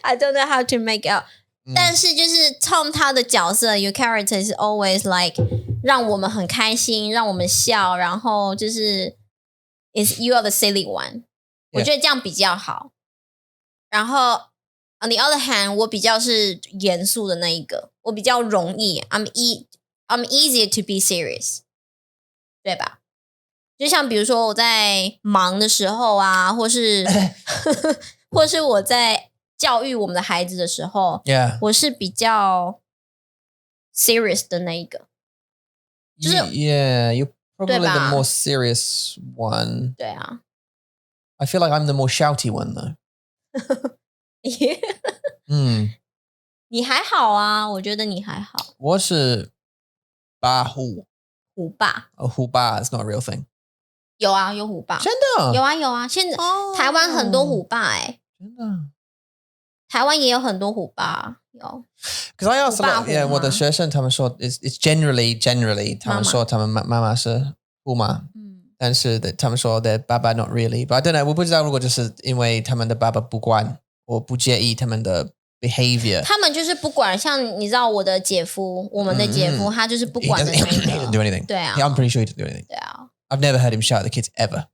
I don't know how to make out. 但是就是 Tom 他的角色 your character is always like 让我们很开心，让我们笑，然后就是 is you are the silly one. 我觉得这样比较好。然后 on the other hand 我比较是严肃的那一个，我比较容易 I'm easier to be serious. 对吧？就像比如说我在忙的时候啊，或是我在教育我们的孩子的时候，我是比较 serious 的那一个。就是 Yeah, you're probably 对吧？ the more serious one. 对啊。I feel like I'm the more shouty one though. 你还好啊，我觉得你还好。我是八虎。虎爸。虎爸 is not a real thing. 有啊，有虎爸。真的？有啊，现在台湾很多虎爸真的。台湾也有很多虎爸，有。Because I asked a lot, 我的学生他们说 it's generally 他们说他们妈妈是虎妈，但是他们说的爸爸 not really. But I don't know， 我不知道如果就是因为他们的爸爸不管，我不介意他们的 behavior。他们就是不管，像你知道我的姐夫，我们的姐夫他就是不管的那个。He didn't do anything. 对啊。I'm pretty sure he didn't do anything. 对啊。I've never heard him shout at the kids ever.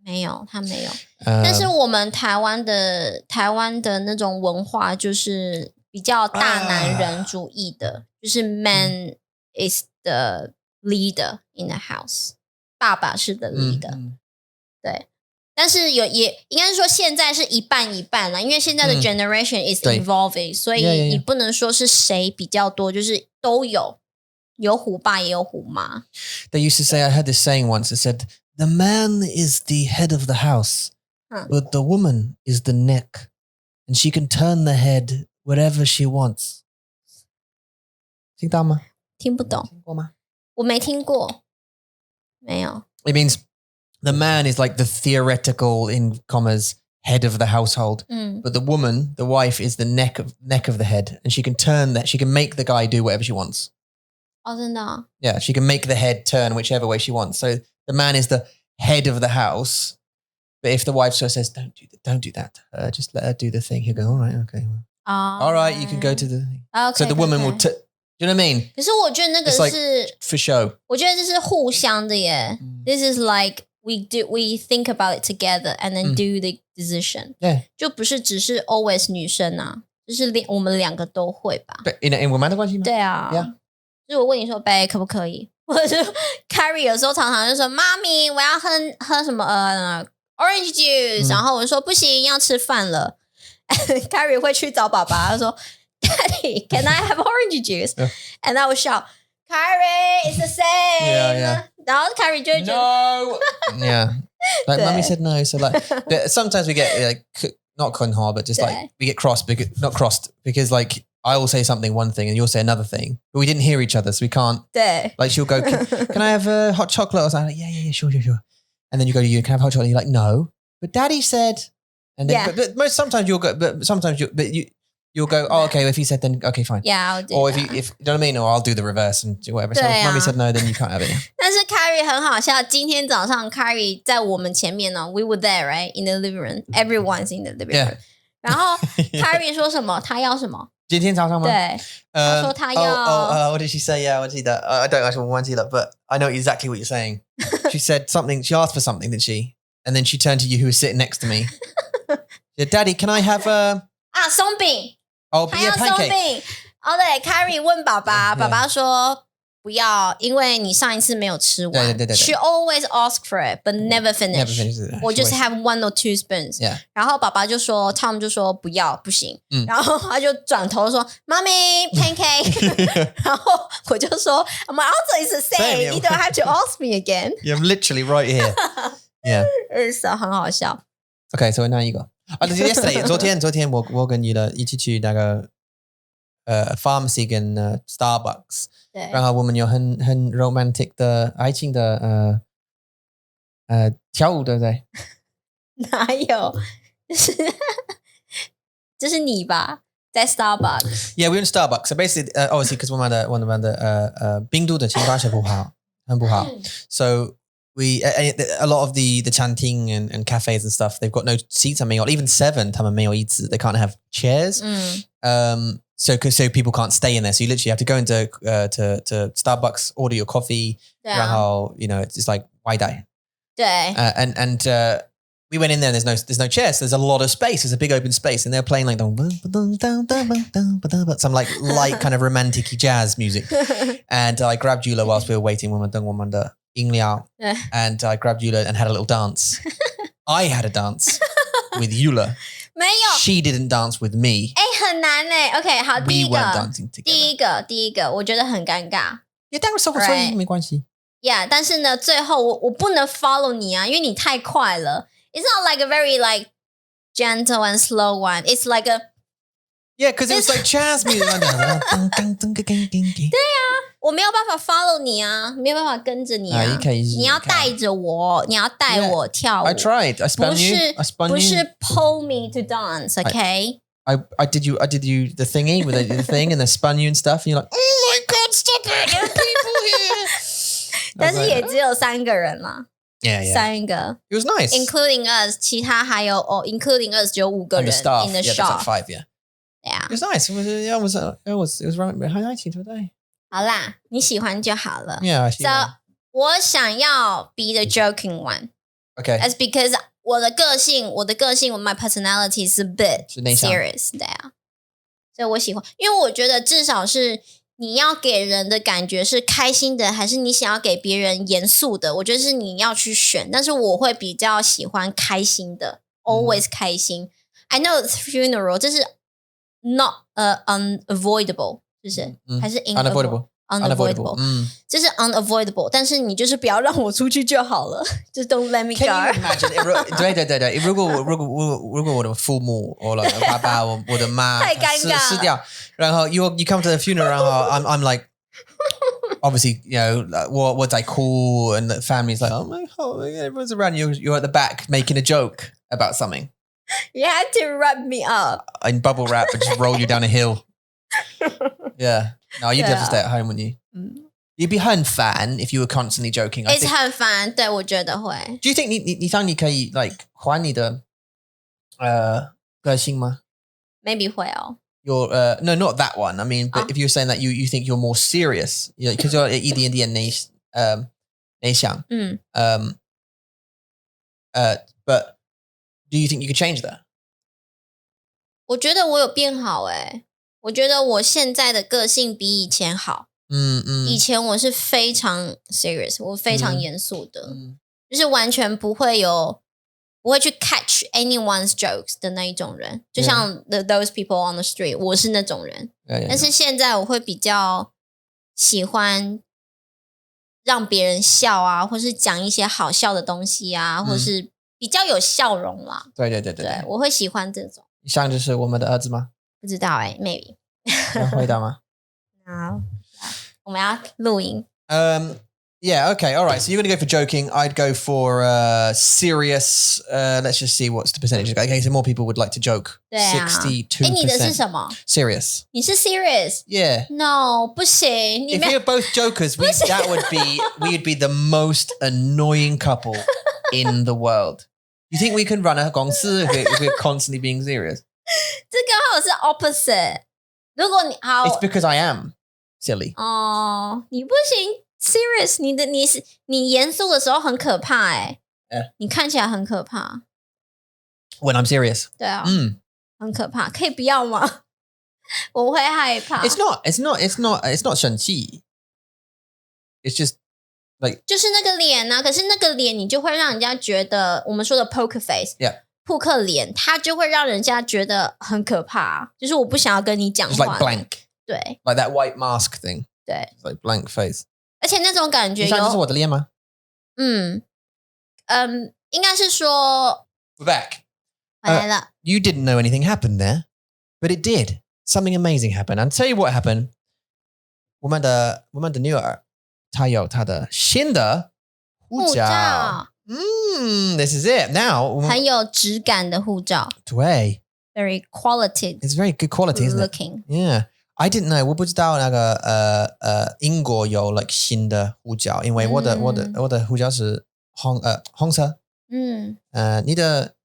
没有，他没有。但是我们台湾的那种文化就是比较大男人主义的，就是 man is the leader in the house， 爸爸是 the leader。对，但是也应该是说现在是一半一半啦，因为现在的 generation is evolving，所以你不能说是谁比较多，就是都有虎爸也有虎妈。They used to say, I heard this saying once, it said, the man is the head of the house, but the woman is the neck. And she can turn the head whatever she wants. 听到吗？听不懂。听过吗？我没听过。没有。It means the man is like the theoretical, in commas, head of the household. But the woman, the wife, is the neck of the head. And she can turn that. She can make the guy do whatever she wants. 哦，真的哦。Yeah, she can make the head turn whichever way she wants. So the man is the head of the house. But if the wife sort of says, don't do that to her, just let her do the thing, he'll go, all right, okay. All right, you can go to the thing. Okay, so the woman will... Do you know what I mean? 可是我觉得那个是 for show. 我觉得这是互相的耶。This is like we think about it together and then do the decision. Yeah. 就不是只是 always 女生啊，就是我们两个都会吧。in 我们的关系吗？对啊。Yeah. 就是我问你说 babe 可不可以？或者是 Carrie 有时候常常就说妈咪我要喝什么orange juice，然后我就说不行要吃饭了。Carrie 会去找爸爸，他说 Daddy, can I have orange juice? And I will shout, Carrie, it's the same. Yeah. 然後 Carrie 就會覺得 No. Yeah. Like mummy said no. So like, sometimes we get like not kunha, but just like we get crossed because not crossed because like I will say something one thing and you'll say another thing, but we didn't hear each other, so we can't. 對 Like she'll go, can I have a hot chocolate? I was like, yeah, sure. And then you go to you, can I have hot chocolate? And you're like, no, but Daddy said. And then, but sometimes you'll go, you'll go, oh, okay, if he said then, okay, fine. Yeah, I'll do or that. if you know what I mean, or I'll do the reverse and do whatever. So 對 if 啊 mummy said no, then you can't have it. 但是 Carrie 很好笑，今天早上 Carrie 在我们前面呢 ，we were there right in the living room, everyone's in the living room. Yeah. 然后 Carrie 说什么？他要什么？今天早上吗？对，他说他要。what did she say? Yeah, I want to see that. I don't actually want to see that, but I know exactly what you're saying. She said something. She asked for something, didn't she? And then she turned to you, who was sitting next to me. She said, Daddy, can I have a 松饼。Oh, 他 be 要 a 松 pancake. 饼。哦，对 ，Carrie 问爸爸， Yeah. 爸爸说不要，因为你上一次没有吃完。对。She always ask for it, but never finish. Never finishes it. Or just have one or two spoons. Yeah. 然后爸爸就说 ，Tom 就说不要，不行。然后他就转头说，Mommy pancake 。然后我就说，My answer is the same. Same, yeah. You don't have to ask me again. Yeah, I'm literally right here. Yeah. 很好笑。 Okay, so now you go. Yesterday, 昨天我跟你的一起去那个pharmacy 跟Starbucks， 对。然后我们有很 romantic 的爱情的跳舞，对不对？哪有？就是你吧，在 Starbucks。 Yeah, we were in Starbucks. So basically, obviously, because 我们的冰度的情况是很不好。So a lot of the canteen and cafes and stuff, they've got no seats. I mean, even 7, 他们没有椅子. They can't have chairs. So people can't stay in there. So you literally have to go into to Starbucks, order your coffee. 然后 it's like why die? 对。And we went in there and there's no chairs. So there's a lot of space. There's a big open space and they're playing like some like light kind of romantic jazz music. And I grabbed Yula whilst we were waiting. 我们等我们的饮料 and I grabbed Yula and had a little dance. I had a dance with Yula. 没有 She didn't dance with me. 很难OK 好 We weren't dancing together. 第一个我觉得很尴尬 Yeah, 当然所以没关系 Yeah 但是呢最后我不能 follow 你啊因为你太快了 It's not like a very like gentle and slow one It's like a Yeah, because it was like jazz music. 对啊我没有办法 follow 你啊没有办法跟着你啊你要带着我你要带我跳舞 I tried. I spun you. 不是 pull me to dance, okay? I did you the thingy with the thing and they spun you and stuff and you're like, oh my God, stop it. There are people here. 但是也只有3个人啦 Yeah. 3个 It was nice. Including us 其他还有including us 只有5个人 And the staff. in the Yeah, shop that's like 5, yeah. Yeah. It was nice. It was right behind IT today. 好啦你喜欢就好了 Yeah, actually. So 我想要 be the joking one Okay. That's because 我的个性 my personality is a bit 是内向 serious 对啊所以我喜欢因为我觉得至少是你要给人的感觉是开心的还是你想要给别人严肃的我觉得是你要去选但是我会比较喜欢开心的 always 开心 I know funeral 这是 not unavoidable 是不是还是 unavoidable unavoidable，这是 unavoidable， 但是你就是不要让我出去就好了，就 don't let me go。 Can you imagine 对，如果我的父母我的爸爸我的妈太尴尬了死掉，然后 you come to the funeral， 然后 I'm like obviously you know 我在哭 and the family's like oh my god everyone's around you're at the back making a joke about something. You had to wrap me up in bubble wrap and just roll you down a hill. Yeah. No, you'd have to stay at home, wouldn't you? You'd be 很烦 if you were constantly joking. It's 很烦，对，我觉得会。Do you think 你想你可以 like 还你的个性吗？ Maybe 会哦。You're no, not that one. I mean, but if you're saying that you think you're more serious, because you're 一点点内向。But do you think you could change that? 我觉得我有变好欸，我觉得我现在的个性比以前好。以前我是非常 serious， 我非常严肃的，就是完全不会去 catch anyone's jokes 的那一种人，就像 those people on the street， 我是那种人。但是现在我会比较喜欢让别人笑啊，或是讲一些好笑的东西啊，或是比较有笑容啦。对，我会喜欢这种。像就是我们的儿子吗？不知道欸 maybe 要回答吗？好，我们要录音。Yeah, okay, all right. So you're going to go for joking. I'd go for serious. Let's just see what's the percentage. Okay, so more people would like to joke. 62%. 你的是什么？ Serious. 你是 serious? Yeah. No, 不行。If we were both jokers, we'd be the most annoying couple in the world. You think we can run a 公司 if we're constantly being serious? 这刚好是 opposite. 如果你好 It's because I am silly. 你不行 serious. 你严肃的时候很可怕欸。你看起来很可怕。When I'm serious. 对啊。很可怕，可以不要吗？我会害怕。It's not 生气。It's just like 就是那个脸啊，可是那个脸你就会让人家觉得我们说的 poker face， 扑克脸，它就会让人家觉得很可怕，就是我不想要跟你讲话。It's like blank， 对 ，like that white mask thing， 对 ，it's like blank face。而且那种感觉有，这是我的脸吗？应该是说 We're back。回来了。You didn't know anything happened there, but it did. Something amazing happened. I'll tell you what happened. 我们的女儿，她有她的新的护照。This is it. Now 很有质感的护照。对 ，very quality. It's very good quality, isn't it? Looking. Yeah. I didn't know. 我不知道那个英国有 like 新的护照，因为我的护照是红色。你的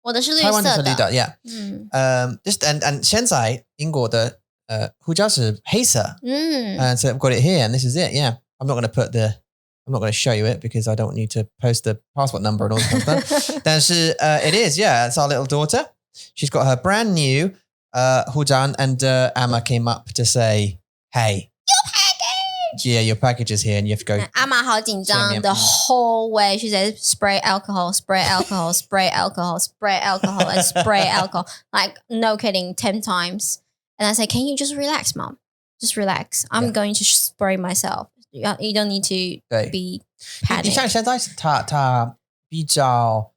我的是绿台湾色的。是绿的 ，Yeah。just and 现在英国的护照是黑色。And so I've got it here, and this is it. Yeah. I'm not going to show you it because I don't want you to post the passport number and all this kind of stuff. 但是it is, yeah. It's our little daughter. She's got her brand new护照, and Amma came up to say, "Hey, your package. Yeah, your package is here, and you have to go." 阿妈好紧张 the whole way. She said, "Spray alcohol, spray alcohol, spray alcohol, spray alcohol, and spray alcohol." Like no kidding, 10 times. And I said, "Can you just relax, Mom? Just relax. I'm going to spray myself. You don't need to be panicked." 你像现在他比较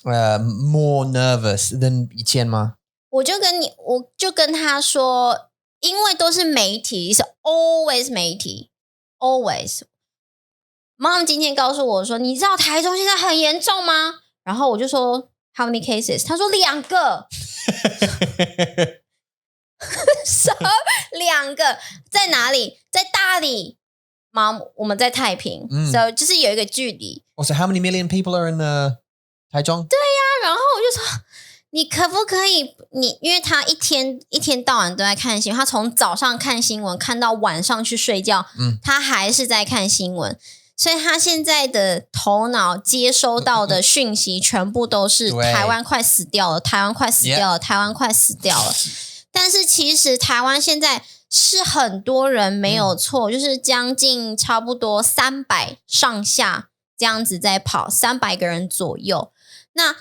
more nervous than 以前吗？我就跟他说，因为都是媒体，是 always 媒体 ，always。Mom 今天告诉我说，你知道台中现在很严重吗？然后我就说 How many cases？ 他说2个。说2个在哪里？在大理。Mom， 我们在太平，so 就是有一个距离。So how many million people are in 台中？对呀，然后我就说，你可不可以？因为他一天到晚都在看新闻，他从早上看新闻看到晚上去睡觉，他还是在看新闻，所以他现在的头脑接收到的讯息全部都是台湾快死掉了，台湾快死掉了，台湾快死掉了。但是其实台湾现在是很多人没有错，就是将近差不多300上下这样子在跑，300个人左右。那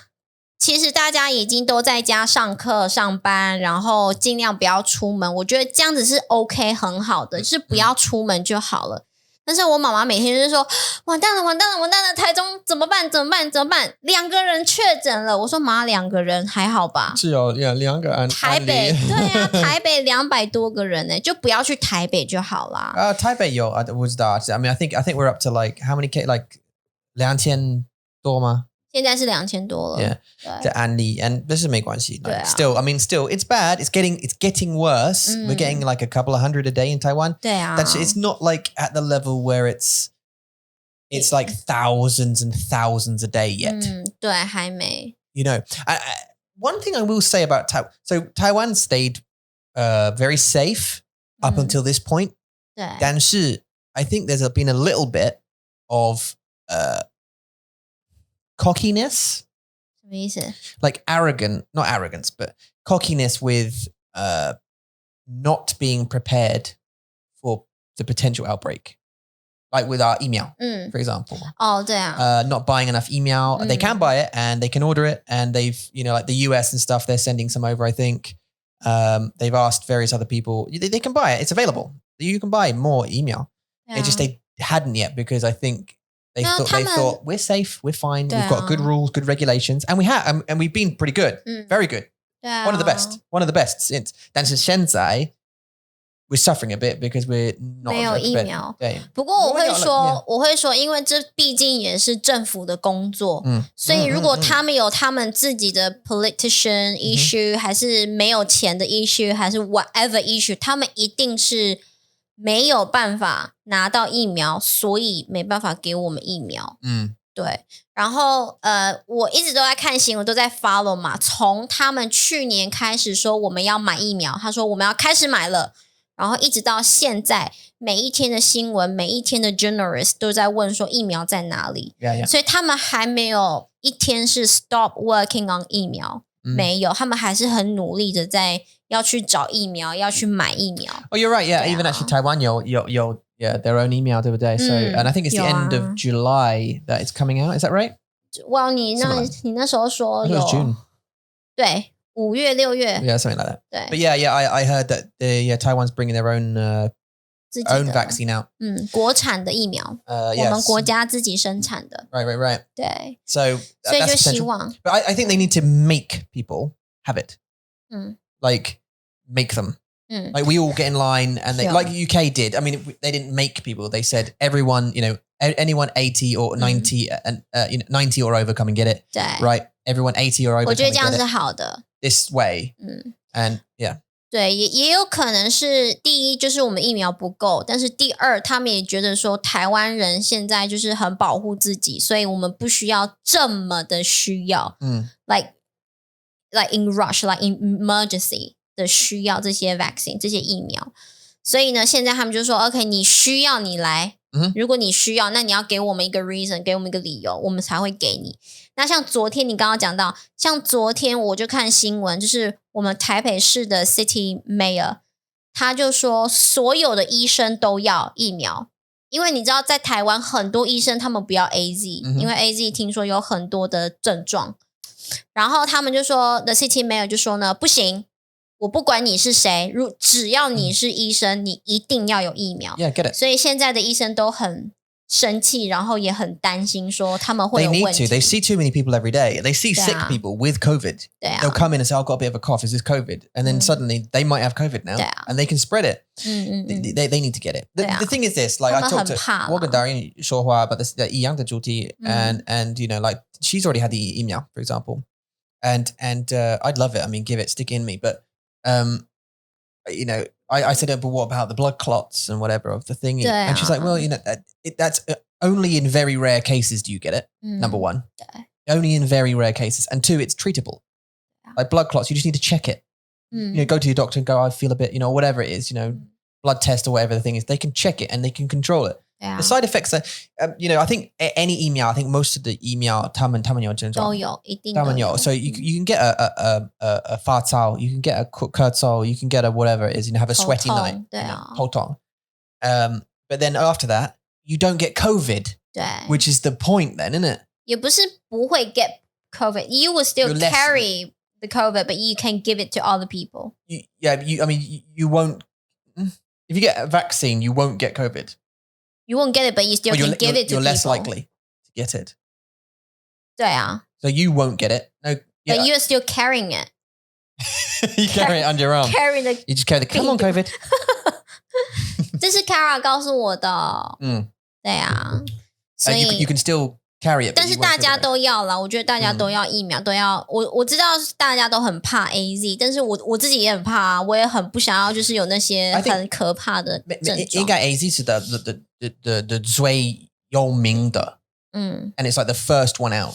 其实大家已经都在家上课上班，然后尽量不要出门，我觉得这样子是 OK 很好的，就是不要出门就好了。但是我妈妈每天就是说完蛋了完蛋了完蛋了，台中怎么办怎么办怎么办，2个人确诊了。我说妈，2个人还好吧，是有2个案例。台北对啊，台北200多个人呢，就不要去台北就好啦。台北有我不知道 I mean I think we're up to like how many like 2000多吗？现在是2000多了 Yeah 的案例 and 但是没关系 like, 对啊 still I mean still it's bad it's getting worse we're getting like a couple of hundred a day in Taiwan 对啊，但是 it's not like at the level where it's like thousands and thousands a day yet 对，还没 you know one thing I will say about Taiwan so Taiwan stayed very safe up until this point 对，但是 I think there's been a little bit of cockiness 什么意思？ like not arrogance but cockiness with not being prepared for the potential outbreak like with our email for example 对啊 not buying enough email they can buy it and they can order it and they've you know like the US and stuff they're sending some over I think they've asked various other people they can buy it it's available you can buy more email it just they hadn't yet because I think they thought we're safe we're fine we've got good rules good regulations and we have and we've been pretty good very good 对啊 one of the best since 但是现在 we're suffering a bit because we're not 没有 very 疫 prepared 苗。对不过我会说 Yeah 因为这毕竟也是政府的工作，所以如果他们有他们自己的 politician issue，还是没有钱的 issue，还是 whatever issue，他们一定是没有办法拿到疫苗，所以没办法给我们疫苗。对。然后我一直都在看新闻，都在 follow 嘛。从他们去年开始说我们要买疫苗，他说我们要开始买了。然后一直到现在，每一天的新闻，每一天的 journalist 都在问说疫苗在哪里。所以他们还没有一天是 stop working on 疫苗，没有，他们还是很努力的在要去找疫苗，要去买疫苗。Oh, you're right. Yeah, even actually Taiwan 有 their own email 对不对？ So and I think it's the end of July that it's coming out. Is that right? Well, 你那时候说有 June. 对。5月6月 Yeah, something like that. 对 But yeah, I heard that Taiwan's bringing their own own vaccine out. 国产的疫苗，我们国家自己生产的。Right. 对， So 所以 that's 就希 potential. 望 But I think they need to make people have it. 嗯 Like make them. 嗯 Like we all get in line and they Sure. like UK did. I mean, they didn't make people. They said everyone, you know, anyone 80 or 90 and 90 or over come and get it. 对， Right? Everyone 80 or over 我 come 觉得 and 这样 get 是 it 好的。 this way. And yeah. 对，也有可能是第一就是我们疫苗不够，但是第二他们也觉得说台湾人现在就是很保护自己，所以我们不需要这么的需要，like in rush, like in emergency 的需要这些 vaccine 这些疫苗。所以呢，现在他们就说 OK， 你需要你来，如果你需要，那你要给我们一个 reason， 给我们一个理由，我们才会给你。那像昨天你刚刚讲到，像昨天我就看新闻，就是我们台北市的 City Mayor， 他就说所有的医生都要疫苗，因为你知道在台湾很多医生他们不要 AZ，因为 AZ 听说有很多的症状，然后他们就说 The City Mayor 就说呢，不行，我不管你是谁，只要你是医生，你一定要有疫苗。 Yeah, get it. 所以现在的医生都很生气，然后也很担心说他们会 They 有 need 问题。 to. They see too many people every day. They see sick 对啊 people with COVID. 对啊 They'll come in and say, I've got a bit of a cough. Is this COVID? And then suddenly they might have COVID now 对啊 and they can spread it. 嗯 They need to get it. The, 对啊 the thing is this, like I 他们 talked 很 to 怕啦。我跟Darian 说话 about this 一样的主题 and you know, like she's already had the email, for example. And I'd love it. I mean, give it, stick it in me. But you know, I said, but what about the blood clots and whatever of the thing? Yeah. And she's like, well, you know, that's only in very rare cases do you get it. Number one, only in very rare cases. And two, it's treatable. Like blood clots, you just need to check it. You know, go to your doctor and go, I feel a bit, you know, whatever it is, you know, blood test or whatever the thing is, they can check it and they can control it. The side effects are, you know, I think any email, I think most of the email, 他们有症状。都有，一定都有。他们有. So you can get a 发烧, you can get a 咳嗽, you can get a whatever it is, you know, have a sweaty night. 对啊。头痛. But then after that, you don't get COVID, 对， which is the point then, isn't it? 也不是不会 get COVID. You will still carry the COVID, but you can give it to other people. You won't. If you get a vaccine, you won't get COVID. You won't get it, but you still can give it to you're people. less likely to get it. 对啊。 So you won't get it. No, but you're still carrying it. You carry it under your arm. Carry the. You just carry the. Come on, COVID. 这是 Kara 告诉我的。对啊。所以 you can still carry it. 但是大家都要啦，我觉得大家都要疫苗，都要。我知道大家都很怕 AZ， 但是我自己也很怕啊，我也很不想要，就是有那些很可怕的症状。应该 AZ 是the 最有名的，and it's like the first one out.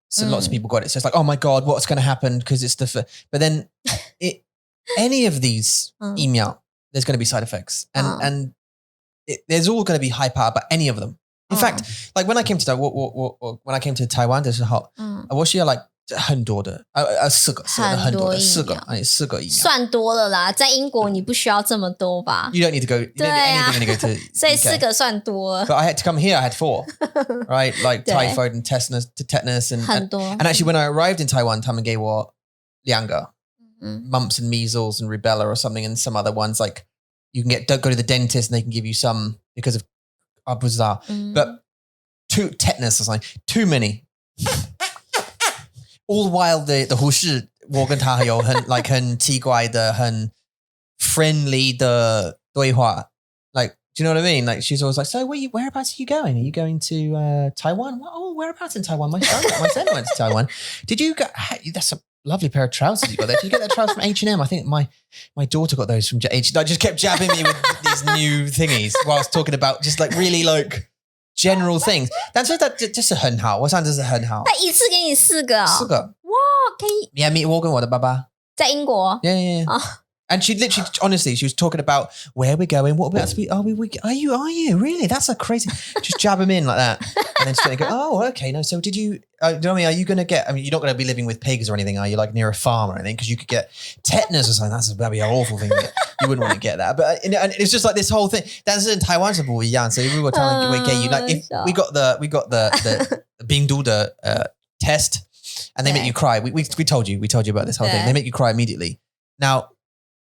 So lots of people got it. So it's like, oh my God, what's going to happen? Because it's the first. But then any of these email, there's going to be side effects. And there's all going to be high power, but any of them. In fact, like when I came to Taiwan 的时候，我需要 like 很多的4个疫苗，算多了啦。在英国你不需要这么多吧 ？You don't need to go. 对啊， you don't need to go to. 所以4个算多了。 But I had to come here. I had 4, right? Like typhoid and tetanus and 很多。And actually, when I arrived in Taiwan, 他们给我2个 mumps and measles and rubella or something, and some other ones like you can don't go to the dentist and they can give you some because of bizarre. But tetanus or something, too many. All the while the 护士我跟他有很奇怪的很 friendly 的对话 like do you know what I mean? Like she's always like, so whereabouts are you going? Are you going to Taiwan? Oh, whereabouts in Taiwan? My son went to Taiwan. Did you go? That's a lovely pair of trousers you got there. Did you get that trousers from H&M? I think my daughter got those from H&M. I just kept jabbing me with these new thingies whilst talking about just like really like general things. 但是这是很好，我想这是很好。他一次给你4个4个。哇，可以。Yeah, 我跟我的爸爸。在英国。Yeah. And she literally, honestly, she was talking about where we're going, what about are you really? That's a crazy. Just jab them in like that, and then she's going to go, oh, okay, no. So did you? Do you know what I mean? Are you going to get? I mean, you're not going to be living with pigs or anything, are you? Like near a farm or anything? Because you could get tetanus or something. That'd be an awful thing. You wouldn't want to get that. But and it's just like this whole thing. That's in Taiwan, so we were telling we get you like if we got the Bingdu test, and they make you cry. We told you about this whole thing. They make you cry immediately. Now.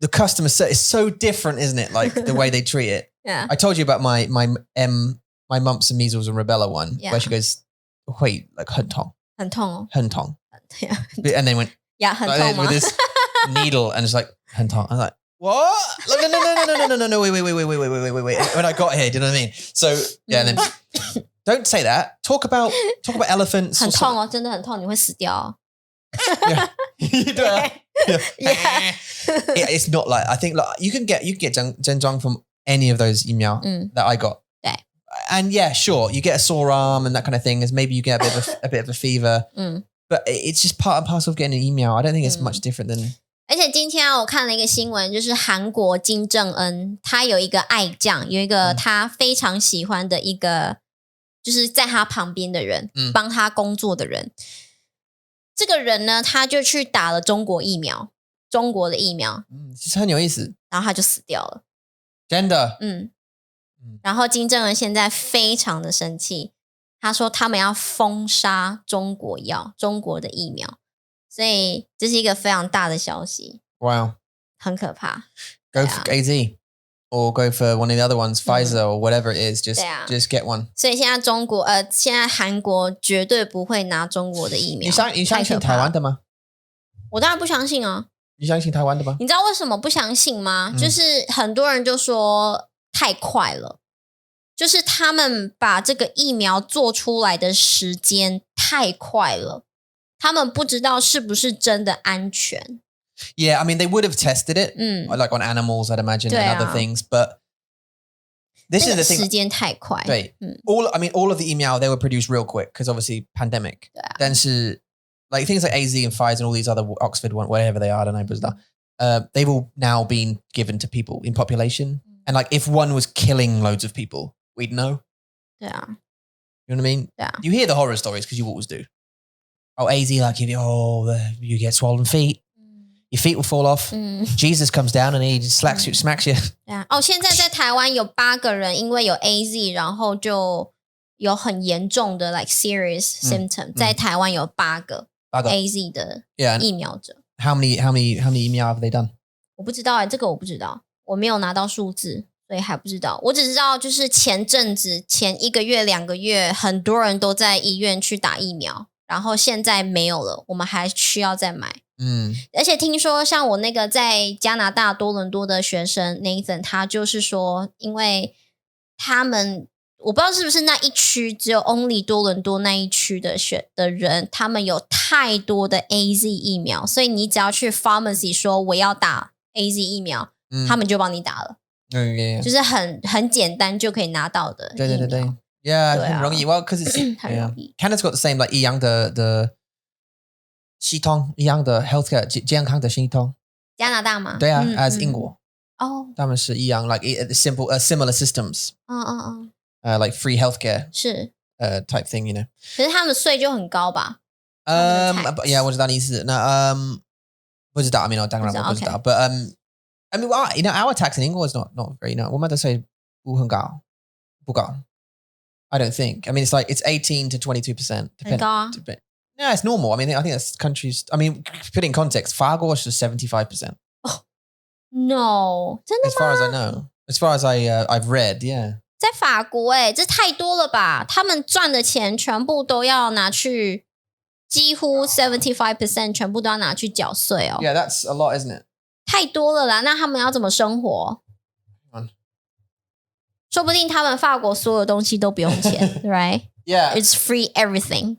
The customer service is so different, isn't it? Like the way they treat it. Yeah. I told you about my mumps and measles and rubella one, where she goes, wait, like 很痛. 很痛哦. 很痛. Yeah. And then went, 很痛吗? with this needle, and it's like 很痛. I was like, what? Like, no, wait. When I got here, do you know what I mean? So yeah, and then don't say that. Talk about elephants. 很痛哦，真的很痛，你会死掉哦。Yeah. Yeah. It's not like I think like you can get Zhenjiang from any of those email that I got. Yeah. And yeah, sure, you get a sore arm and that kind of thing. As maybe you get a bit of a fever, but it's just part and parcel of getting an email. I don't think it's much different than. 而且今天我看了一个新闻，就是韩国金正恩他有一个爱将，有一个他非常喜欢的一个，就是在他旁边的人，帮他工作的人。这个人呢，他就去打了中国的疫苗，其实很有意思。然后他就死掉了，真的。然后金正恩现在非常的生气，他说他们要封杀中国的疫苗，所以这是一个非常大的消息。Wow， 很可怕。Go for AZ or go for one of the other ones, Pfizer or whatever it is. Just get one. 所以现在韩国绝对不会拿中国的疫苗。你相信台湾的吗？我当然不相信啊。你相信台湾的吗？你知道为什么不相信吗？就是很多人就说太快了，就是他们把这个疫苗做出来的时间太快了，他们不知道是不是真的安全。Yeah, I mean, they would have tested it, like on animals, I'd imagine, and other things. But this is the thing. 时间太快。对，all of the email they were produced real quick because obviously pandemic. 但是 like things like AZ and Pfizer and all these other Oxford one, whatever they are, I don't know, but they've all now been given to people in population. And like if one was killing loads of people, we'd know. Yeah. You know what I mean? Yeah. You hear the horror stories because you always do. Oh, AZ, like you get swollen feet. Your feet will fall off. Jesus comes down and he just smacks you. 现在在台湾有8个人因为有 AZ， 然后就有很严重的 like serious symptom，在台湾有8个。AZ 的疫苗者。How many 疫苗 have they done? 我不知道这个我不知道，我没有拿到数字，所以还不知道。我只知道就是前阵子前1个月2个月，很多人都在医院去打疫苗，然后现在没有了，我们还需要再买。而且听说像我那个在加拿大多伦多的学生 Nathan， 他就是说，因为他们我不知道是不是那一区只有 only 多伦多那一区的人，他们有太多的 AZ 疫苗，所以你只要去 pharmacy 说我要打 AZ 疫苗，他们就帮你打了。就是很简单就可以拿到的。对。Yeah, 很容易。Well, because it's 很容易。Canada's got the same like 一样的系统，一样的 healthcare 健康的系统。加拿大吗？对啊，as 英国。他们是一样 like similar systems. Like free healthcare 是type thing, you know. 可是他们税就很高吧？Yeah, 我知道你意思。那不知道 I mean 当然我不知道 but I mean well, you know our tax in England is not very, you know, 我们的税不很高，不高。I don't think. I mean it's like it's 18 to 22%. 很高啊。Yeah, it's normal. I mean that's countries. I mean put it in context, 法国是 75%. No, 真的吗？ As far as I know, as far as I've read, yeah. 在法国这太多了吧？他们赚的钱全部都要拿去，几乎 75% 全部都要拿去缴税哦。Yeah, that's a lot, isn't it? 太多了啦，那他们要怎么生活？说不定他们法国所有东西都不用钱，right? Yeah, it's free everything.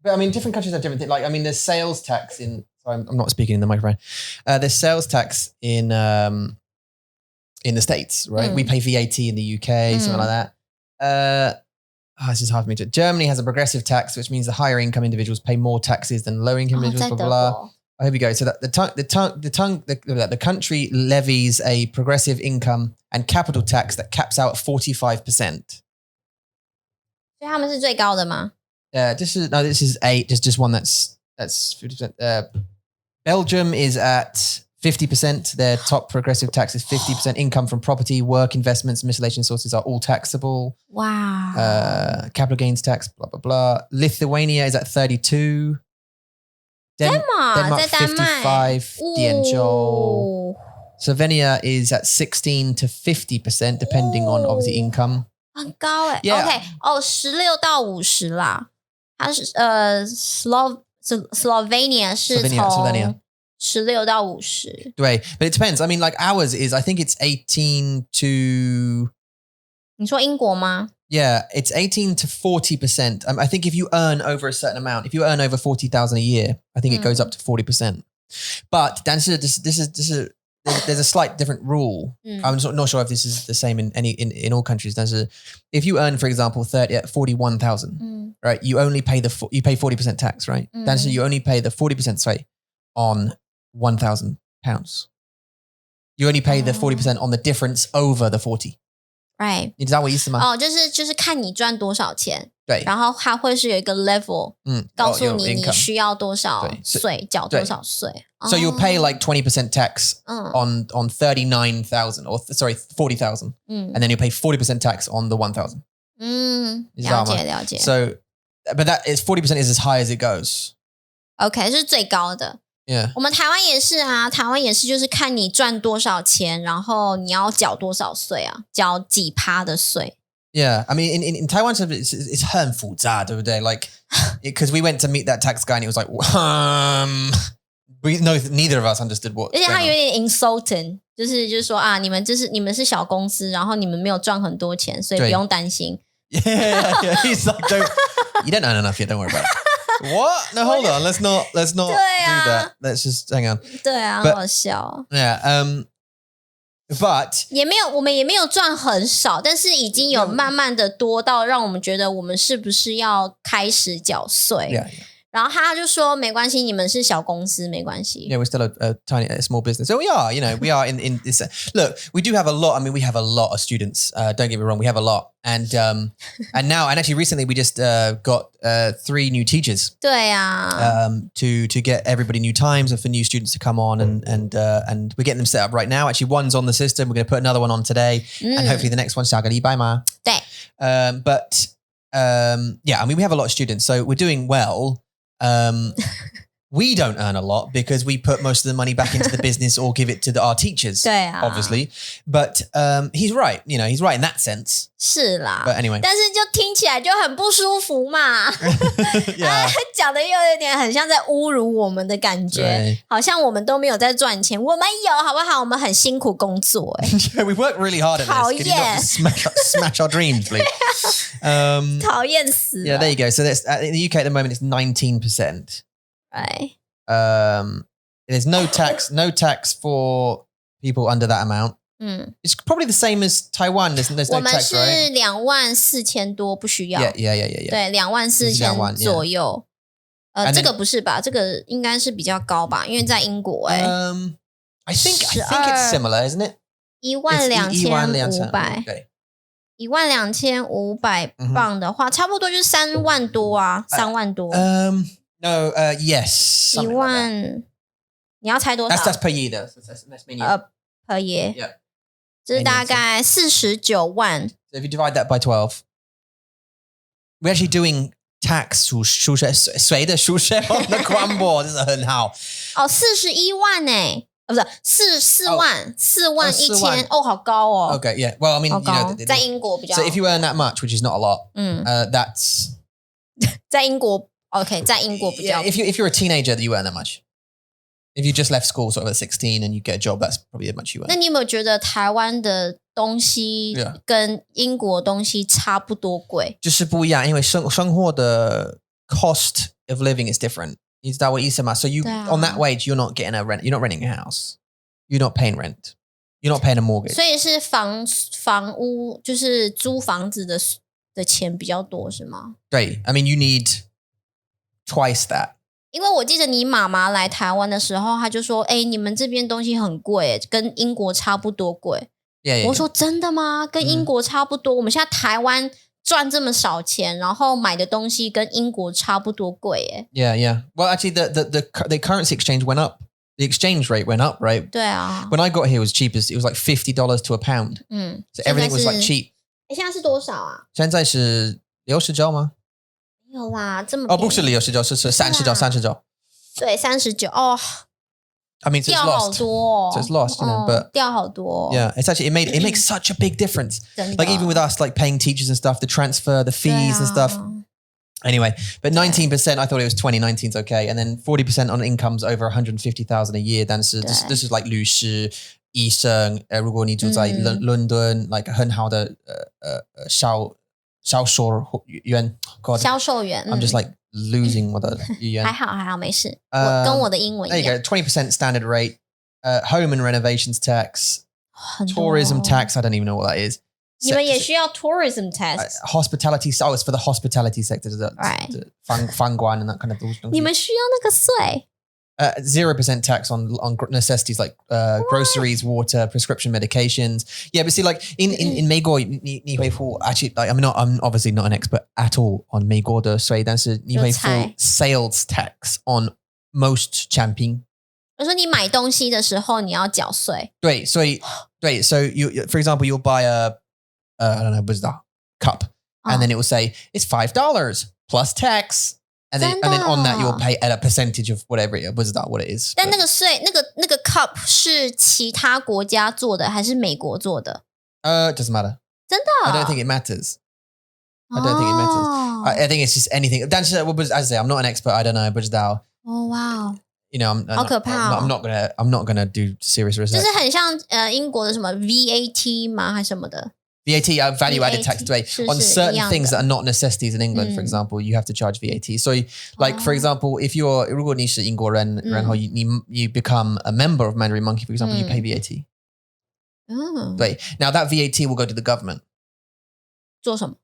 But I mean, different countries have different things. Like, I mean, there's sales tax in. Sorry, I'm not speaking in the microphone. There's sales tax in the States, right? We pay VAT in the UK, something like that. It's just hard for me to. Germany has a progressive tax, which means the higher income individuals pay more taxes than low income individuals. Blah blah. I hope you go. So that the country levies a progressive income and capital tax that caps out at 45%. 所以他们是最高的吗？This is 8. Just one that's 50%. Belgium is at 50%. Their top progressive tax is 50%. Income from property, work, investments, miscellaneous sources are all taxable. Wow. Capital gains tax, blah, blah, blah. Lithuania is at 32. Denmark 55. Slovenia is at 16 to 50%, depending on obviously income. 很高Yeah. OK 16到50啦。它是Slovenia 是从16到50。对 but it depends. I mean, like ours is, I think it's 18 to. 你说英国吗？ Yeah, it's 18 to 40%. I think if you earn over a certain amount, if you earn over 40,000 a year, I think it goes up to 40%. But this is there's a slight different rule. I'm not sure if this is the same in all countries. If you earn, for example, 41,000, right? You only pay you pay 40% tax, right? So you only pay the 40% rate on £1,000. You only pay the 40% on the difference over the 40. Right. 你知道我意思吗？就是看你赚多少钱，对，然后它会是有一个 level，告诉你你需要多少税，缴多少税。So you'll pay like 20% tax on 39,000 or sorry 40,000, and then you pay 40% tax on the 1,000. 了解。So, but that is 40% is as high as it goes. OK， 是最高的。Yeah. 我们台湾也是啊，台湾也是，就是看你赚多少钱，然后你要缴多少税啊，缴几%的税。Yeah, I mean, in Taiwan, it's 很复杂，对不对？ Like, because we went to meet that tax guy, and he was like, neither of us understood what. 而且他有点 insulting， 就是说啊，你们是小公司，然后你们没有赚很多钱，所以不用担心。Yeah, he's like, you don't earn enough yet, don't worry about it. What? No, hold on. Let's not do that. Let's just hang on. 对啊，很好笑。Yeah. But 我们也没有赚很少，但是已經有慢慢的多到让我们觉得我们是不是要开始缴税。Yeah. 然后他就说没关系，你们是小公司，没关系。Yeah, we're still a small business. So we are, we are in this. Look, we do have a lot. I mean, we have a lot of students. Don't get me wrong, we have a lot. And actually recently we just got 3 new teachers. 对啊。To get everybody new times and for new students to come on and we're getting them set up right now. Actually, one's on the system. We're going to put another one on today, and hopefully the next one's 下个礼拜嘛。对。But yeah, I mean, we have a lot of students, so we're doing well. We don't earn a lot because we put most of the money back into the business or give it to our teachers, 对啊 obviously. But he's right, he's right in that sense. 是啦 But anyway. 但是就听起来就很不舒服嘛。Yeah. 讲的又有点很像在侮辱我们的感觉，对好像我们都没有在赚钱。我们有好不好？我们很辛苦工作。Yeah, we work really hard at this. 讨 Could you not 厌 just smash our dreams, please? 讨厌死了。 Yeah, there you go. So that's, in the UK at the moment, it's 19%. Right. There's no tax for people under that amount. It's probably the same as Taiwan. There's 我 no 们 tax, 是 right? 24,000多，不需要。 Yeah. 对，24,000左右。这个不是吧？这个应该是比较高吧？因为在英国I think it's similar, isn't it? 12,500。对12,500镑的话，差不多就是3万多啊，3万多。No, yes. 1万，你要猜多少 That's per year, though. That's mean per year， Yeah. 这是大概49万。 So if you divide that by 12, we're actually doing tax 谁的数学 on the 广播，真的很好。哦，41万呢？不是4万，4万1千，哦，好高哦。 Okay, yeah. Well, I mean, 好 you 高 know, 在英国比较。 So if you earn that much, which is not a lot, that's 在英国 OK， 在英国比较。 If you're a teenager, you earn that much. If you just left school sort of at 16 and you get a job, that's probably how much you earn. 那你有没有觉得台湾的东西跟英国东西差不多贵？就是不一样，因为生活的 cost of living is different. 你知道我意思吗？ So you on that wage, you're not getting a rent. You're not renting a house. You're not paying rent. You're not paying a mortgage. 所以是房屋就是租房子的钱比较多是吗？对 I mean, you need twice that. 因为我记得你妈妈来台湾的时候，她就说：“你们这边东西很贵，跟英国差不多贵。” Yeah. 我说：“真的吗？跟英国差不多？我们现在台湾赚这么少钱，然后买的东西跟英国差不多贵。” Yeah. Well, actually, the currency exchange went up. The exchange rate went up, right? 对啊。 When I got here, it was cheapest. It was like $50 to a pound. So everything was like cheap. 现在是多少啊？现在是69吗？没有啦，这么便宜。不是69，是39。对，39哦。I mean, so it's 掉好 lost. 多哦 So it's lost, but 掉好多哦。 yeah, it's actually it makes such a big difference. 真的 Like even with us, like paying teachers and stuff, the transfer, the fees and stuff. Anyway, but 19%, I thought it was 2019's okay, and then 40% on incomes over 150,000 a year. 但是 this is like 律师、医生，如果你住在伦敦 like 很好的销售员 销售员 I'm just like losing 我的语言。还好，没事。我跟我的英文一样。 There you go, 20% standard rate, home and renovations tax, tourism tax. I don't even know what that is. 你们也需要 tourism tax. Hospitality. Oh, it's for the hospitality sector. Right. 饭馆 and that kind of 东西。你们需要那个税。0% tax on necessities like groceries, water, prescription medications. Yeah, but see, like in 美国你会付 actually, like, I'm obviously not an expert at all on 美国的税，但是你会付 sales tax on most 产品。我说你买东西的时候你要缴税。对，所以 so you for example you'll buy a I don't know, 不知道 cup, and then it will say it's $5 plus tax. And then on that you'll pay at a percentage of whatever it 不知道 what it is. 但那个税那个 cup 是其他国家做的还是美国做的？ It doesn't matter. 真的 I don't think it matters. I think it's just anything. 但是我不 as I say, I'm not an expert. I don't know. 不知道。哦哇， You know, 好可怕哦。 I'm not gonna do serious 就 research. 是很像英国的什么 VAT 吗？还是什么的？ VAT, value added tax. 对 on certain things that are not necessities in England, for example, you have to charge VAT. So, like for example, if you're 如果你是英国人，然后you become a member of Mandarin Monkey, for example, you pay VAT. 对 Now that VAT will go to the government. 做什么？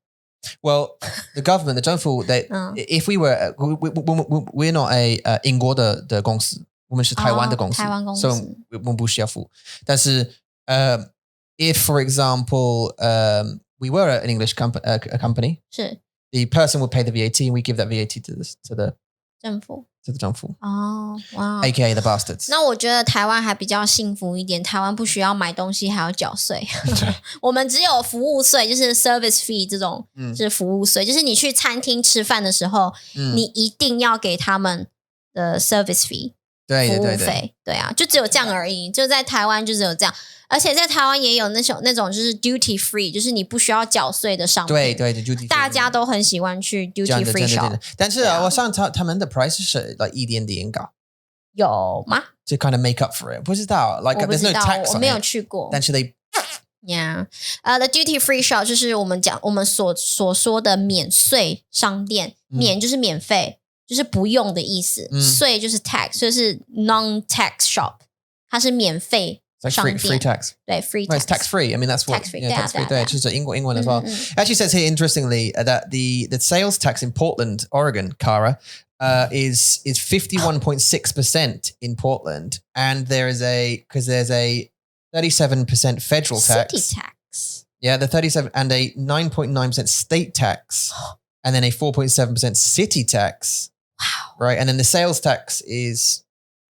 Well, the government, the 政府 they if we're not a 英国的公司，我们是台湾的公司，台湾公司， so 我们不需要付。但是if, for example, we were an English company, 是 the person would pay the VAT and we give that VAT to the 政府这个政府哦，哇 ，AKA the bastards。那我觉得台湾还比较幸福一点，台湾不需要买东西还要缴税，我们只有服务税，就是 service fee 这种，就是服务税，就是你去餐厅吃饭的时候，你一定要给他们的 service fee， 服务费，对啊，就只有这样而已，就在台湾就只有这样。而且在台湾也有那种就是 duty free， 就是你不需要缴税的商品。对 duty free， 大家都很喜欢去 duty free shop。但是我上他们的 price 是 like 一点点高。有吗？ To kind of make up for it， 不知道 like there's no tax， 我没有去过。但是 Yeah， the duty free shop 就是我们所说的免税商店，免就是免费，就是不用的意思，税就是 tax， 就是 non tax shop， 它是免费。It's like free tax. 对 free tax. It's tax free. I mean, that's what tax free. tax free. 对，就是英文 as well. Actually says here interestingly that the sales tax in Portland, Oregon, Cara, is 51.6% in Portland, and there's a 37% federal tax. City tax. Yeah, the 37 and a 9.9% state tax, and then a 4.7% city tax. Wow. Right, and then the sales tax is.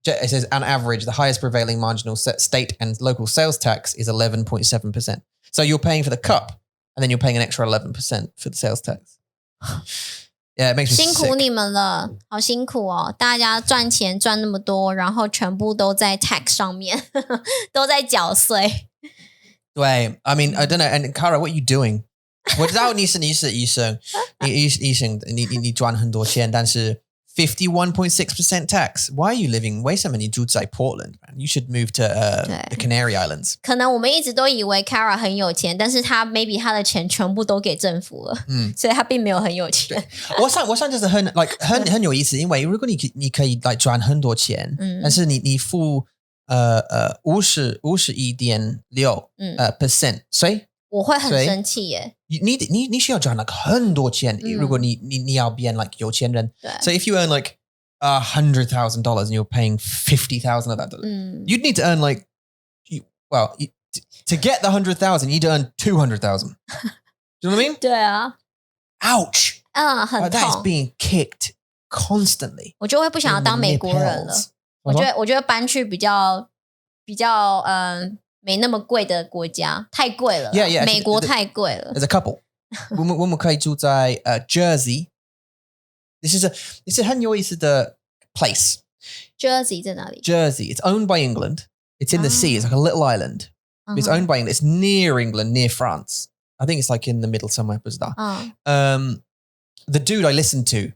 It says, on average, the highest prevailing marginal state and local sales tax is 11.7%. So you're paying for the cup, and then you're paying an extra 11% for the sales tax. Yeah, it makes me sick. 辛苦你们了，好辛苦哦！大家赚钱赚那么多，然后全部都在 tax 上面，都在缴税。对 I mean, I don't know. And Cara, what are you doing? 我知道你是医生，你赚很多钱，但是。51.6% tax. Why are you living? 为什么你住在 Portland? Man? You should move to the Canary Islands. 可能我们一直都以为 Cara 很有钱，但是他 maybe 他的钱全部都给政府了，所以他并没有很有钱。我想就是很有意思，因为如果你可以like 赚很多钱，但是你付51.6%税。我会很生气耶！你需要赚 like 很多钱，如果你要变 like 有钱人。So if you earn like $100,000 and you're paying 50,000 of that, you'd need to earn like to get the 100,000, you need to earn 200,000. Do you know what I mean? 对啊 Ouch. 很痛。That is being kicked constantly. 我就会不想要当美国人了。我觉得搬去比较没那么贵的国家，太贵了。Yeah, 美国太贵了。There's a couple. 我们可以住在Jersey. This is 很有意思的 place. Jersey 在哪里 ？Jersey. It's owned by England. It's in the sea. It's like a little island. It's owned by England. It's near England, near France. I think it's like in the middle somewhere. 不知道。The dude I listened to,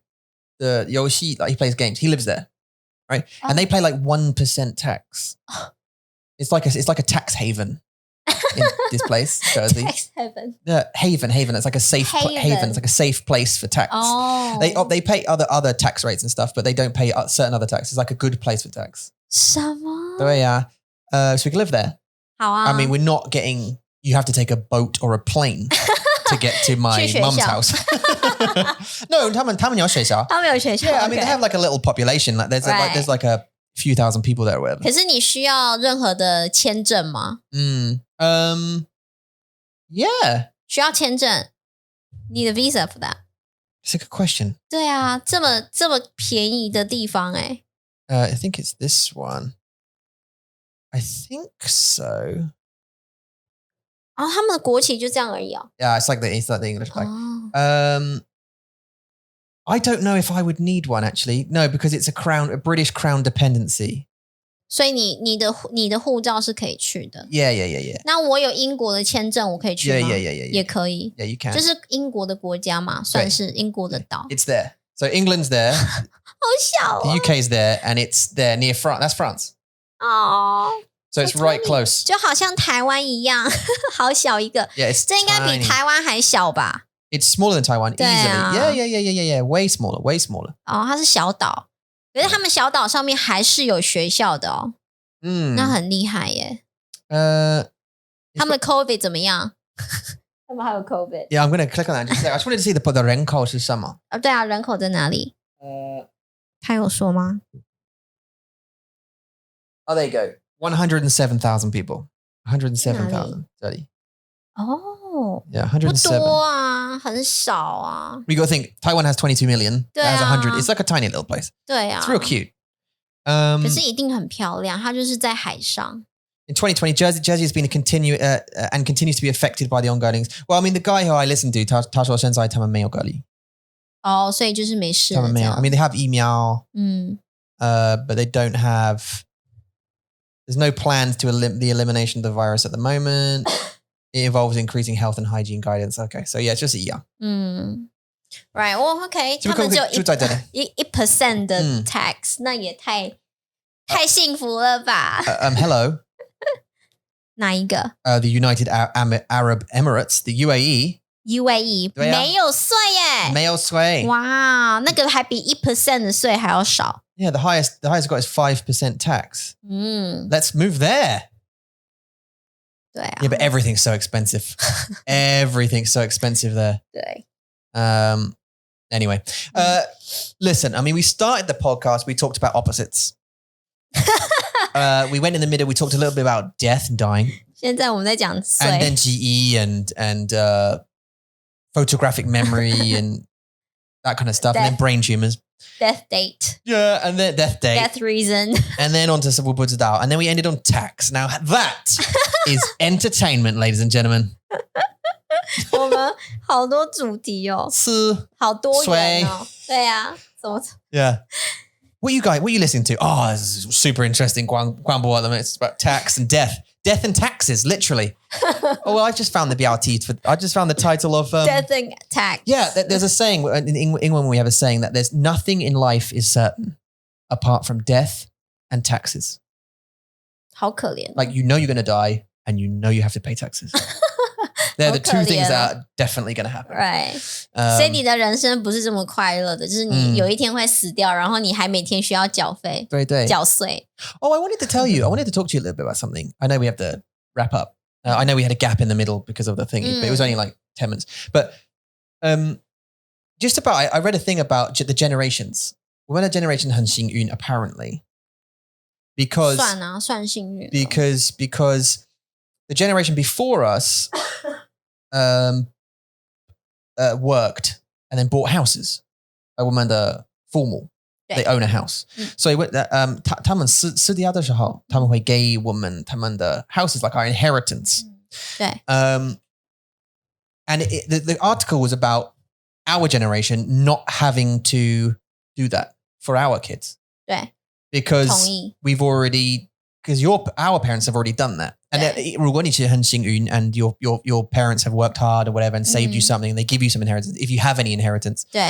the Yoshi, like he plays games. He lives there, right? And they pay like 1% tax. It's like a tax haven in this place, Jersey. Tax haven. Haven. It's like a safe haven. It's like a safe place for tax. Oh. They pay other tax rates and stuff, but they don't pay certain other taxes. It's like a good place for tax. 什么？对呀，so we can live there. 好啊。I mean, we're not getting. You have to take a boat or a plane to get to my mum's house. No, 他们有学校。他们有学校。Yeah, I mean they have like a little population. Like there's like a few thousand people there or whatever. 可是你需要任何的签证吗？Yeah. 需要签证。Need a visa for that. It's a good question. 对啊，这么便宜的地方哎。I think it's this one. I think so. 他们的国旗就这样而已哦。Yeah, it's like the English flag. I don't know if I would need one actually. No, because it's a British crown dependency. 所以你的护照是可以去的。Yeah. 那我有英国的签证，我可以去吗？ Yeah. 也可以。Yeah, you can. 就是英国的国家嘛，算是英国的岛。It's there. So England's there. 好小The UK's there, and it's there near France. That's France. 哦。So it's right close. 就好像台湾一样，好小一个。Yeah, it's 这应该比台湾还小吧？ It's smaller than Taiwan 对啊 easily. Yeah. Way smaller. 它是小岛，可是他们小岛上面还是有学校的哦。那很厉害耶。他们的 COVID 怎么样？他们还有 COVID。Yeah, I'm going to click on that. I just wanted to see the 人口是什么。对啊，人口在哪里？他有说吗？Oh, there you go. 107,000 people. 107,000 这里。哦，哦， Yeah, 不 107. 多啊，很少啊。 We got to think Taiwan has 22 million. 对 That 啊 has 100. It's like a tiny little place. 对啊 It's real cute. 可是一定很漂亮，它就是在海上。 In 2020, Jersey has been and continues to be affected by the ongoing. Well, I mean, the guy who I listened to, 他说现在他们没有隔离。哦，所以就是没事了。他们没有。I mean, they have 疫苗。But they don't have. There's no plans to the elimination of the virus at the moment. It involves increasing health and hygiene guidance. Okay, so yeah, it's just 一样。Right, well, OK， 他们只有1% 的 tax，那也太幸福了吧？Hello. 哪一个？The United Arab Emirates, the UAE. UAE 没有税耶，没有税。哇，那个还比1% 的税还要少。Yeah, the highest got is 5% tax. Let's move there. 对啊。 Yeah, but everything's so expensive. Everything's so expensive there. 对。Anyway, listen, I mean, we started the podcast, we talked about opposites. We went in the middle, we talked a little bit about death and dying. 现在我们在讲税。 And then GE and photographic memory and that kind of stuff. And then brain tumors. Death date. Yeah, and then death date. Death reason. And then on to we'll put it out. And then we ended on tax. Now that is entertainment, ladies and gentlemen. 我们好多主题哦，好多元哦。对啊，怎么 Yeah. What are you listening to? Oh, this is super interesting. Guangbo at the minute. It's about tax and death. Death and taxes, literally. Oh, well, I just found the BRT. I just found the title of... Death and tax. Yeah, there's a saying. In England, we have a saying that there's nothing in life is certain apart from death and taxes. 好可怜。 Like, you know you're going to die and you know you have to pay taxes. They're the two things that are definitely going to happen. Right. 所以你的人生不是这么快乐的，就是你有一天会死掉，然后你还每天需要缴费、缴税。Oh, I wanted to talk to you a little bit about something. I know we have to wrap up. I know we had a gap in the middle because of the thing, but it was only like 10 minutes. But just about, I read a thing about the generations. When a generation 很幸运, apparently. Because 算幸运。Because the generation before us worked and then bought houses. 我们的父母 they own a house. So 他们死掉的时候，他们会给我们他们的 houses like our inheritance. 对。And the article was about our generation not having to do that for our kids. 对。 Because we've already, because our parents have already done that. And 如果你是很幸运 and your parents have worked hard or whatever and saved you something and they give you some inheritance, if you have any inheritance, 对。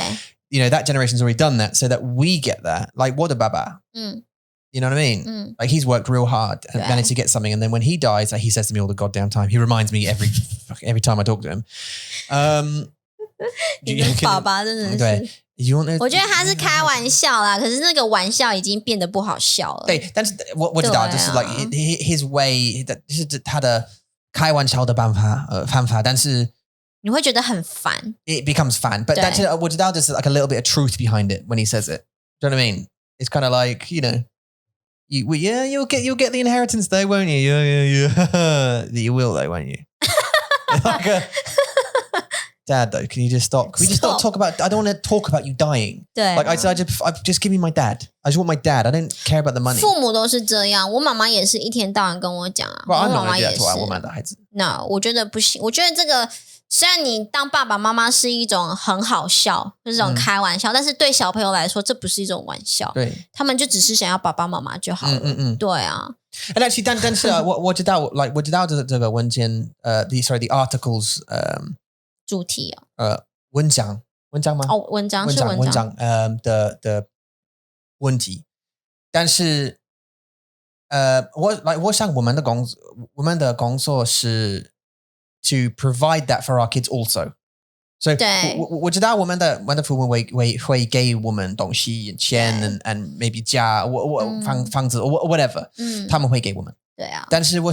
you know, that generation's already done that so that we get that. Like, what a baba. You know what I mean? Like, he's worked real hard and managed to get something. And then when he dies, like, he says to me all the goddamn time. He reminds me every time I talk to him. 你的爸爸真的是。对。我觉得他是开玩笑啦，可是那个玩笑已经变得不好笑了。对，但是我知道，就是 like his way， 就是他的开玩笑的方法，但是你会觉得很烦。It becomes fun, but 但是我知道 there's like a little bit of truth behind it when he says it. Do you know what I mean? It's kind of like, you know, you'll get the inheritance though, won't you? Yeah. You will though, won't you? Like Dad, though, can you just stop? Can we just not talk about? I don't want to talk about you dying. 对， like I just give me my dad. I just want my dad. I don't care about the money. 父母都是这样，我妈妈也是一天到晚跟我讲啊。我妈妈也是。我妈的孩子。那我觉得不行。我觉得这个虽然你当爸爸妈妈是一种很好笑，就是这种开玩笑，但是对小朋友来说，这不是一种玩笑。对，他们就只是想要爸爸妈妈就好了。对啊。And actually, 但是我知道这个文件the articles 主题文章吗？哦，文章的问题，但是我想我们的工作是 to provide that for our kids also. So 我知道我们的父母会给我们东西钱 and maybe 家房子 or whatever， 他们会给我们。对啊。但是我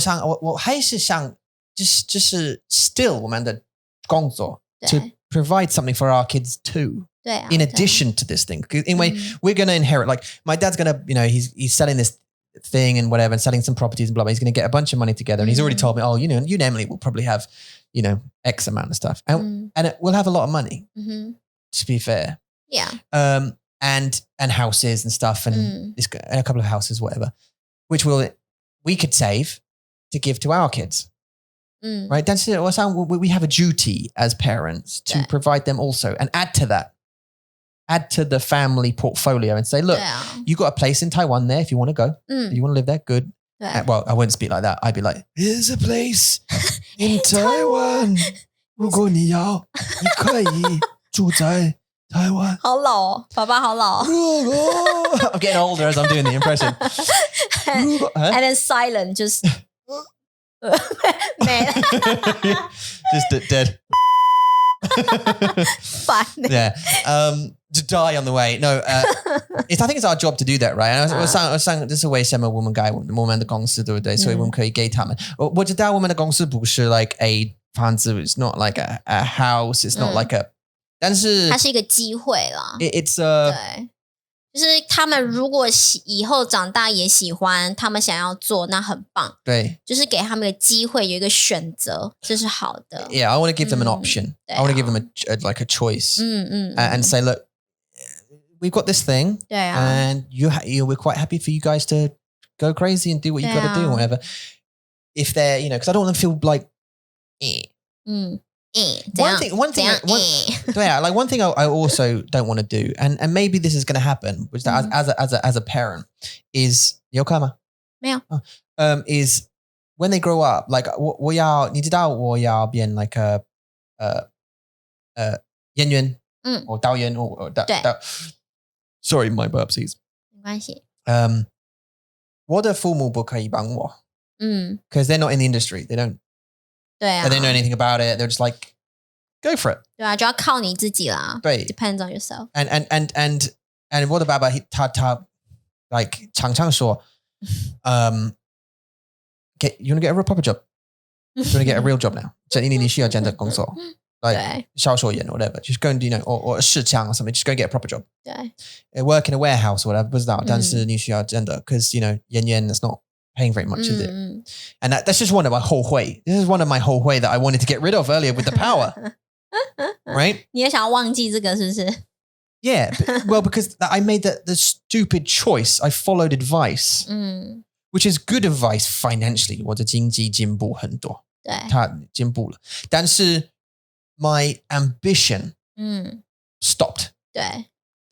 还是想就是 still 我们的工作 to provide something for our kids too. In addition to this thing, because anyway, we're going to inherit. Like my dad's going to, you know, he's selling this thing and whatever, and selling some properties and blah blah. He's going to get a bunch of money together, and he's already told me, oh, you know, you and Emily will probably have X amount of stuff. And we'll have a lot of money, to be fair. Yeah. And houses and stuff and a couple of houses, whatever, which we could save to give to our kids. Right? 但是我想 we have a duty as parents to provide them also and add to the family portfolio and say, look, you got a place in Taiwan there if you want to go. If you want to live there, good. Well, I wouldn't speak like that. I'd be like, here's a place in Taiwan. 如果你要，你可以住在台湾。好老哦，爸爸好老哦。I'm getting older as I'm doing the impression. And then silent, just 没了。Just dead. Fun. Yeah. To die on the way. No, I think it's our job to do that, right? 我上这是为什么我们们的公司对不对？所以我们可以给他们。我知道我们的公司不是 like a 房子 it's not like a house, it's not like a 但是它是一个机会啦。It's 对，就是他们如果以后长大也喜欢，他们想要做，那很棒。对，就是给他们一个机会，有一个选择，这是好的。Yeah, I want to give them an option. I want to give them a choice. And say, look, we've got this thing, and we're quite happy for you guys to go crazy and do what you got to do, or whatever. If they're, because I don't want them to feel like, One thing, like one thing I also don't want to do, and maybe this is going to happen, which as a parent is 有看吗？没有。Is when they grow up, like 你知道我要变 like a 演员，或导演或Sorry, my burpsies. 没关系。我的父母不可以帮我，because they're not in the industry, they don't. 对啊 They don't know anything about it. They're just like, go for it. 对啊，就要靠你自己啦。对 ，depends on yourself. And 我的爸爸他 like 常常说you want to get a real proper job? You want to get a real job now? 你需要这样的工作 like 销售员 or whatever. Just go and do or 市场 or something. Just go and get a proper job. 对 Work in a warehouse or whatever. 不知道，但是你需要真的 because 演员 that's not paying very much, is it? And that's just one of my whole way. This is one of my whole way that I wanted to get rid of earlier with the power. Right? 你也想要忘记这个是不是？ Yeah. Well, because I made the stupid choice. I followed advice, which is good advice financially. 我的经济进步很多。对，他进步了。但是 my ambition stopped. 对。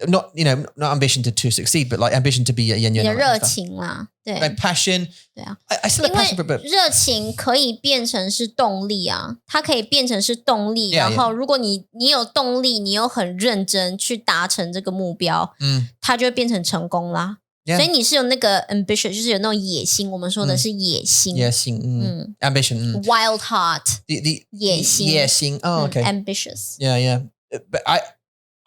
Not ambition to succeed, but like ambition to be a 演员。你的热情啦，对 ，like passion. 对啊 I still have passion for it. 热情可以变成是动力啊，它可以变成是动力。然后如果你有动力，你又很认真去达成这个目标，它就会变成成功啦。所以你是有那个 ambition， 就是有那种野心。我们说的是野心，野心，ambition， wild heart， 野心，Oh, okay. ambitious. Yeah. But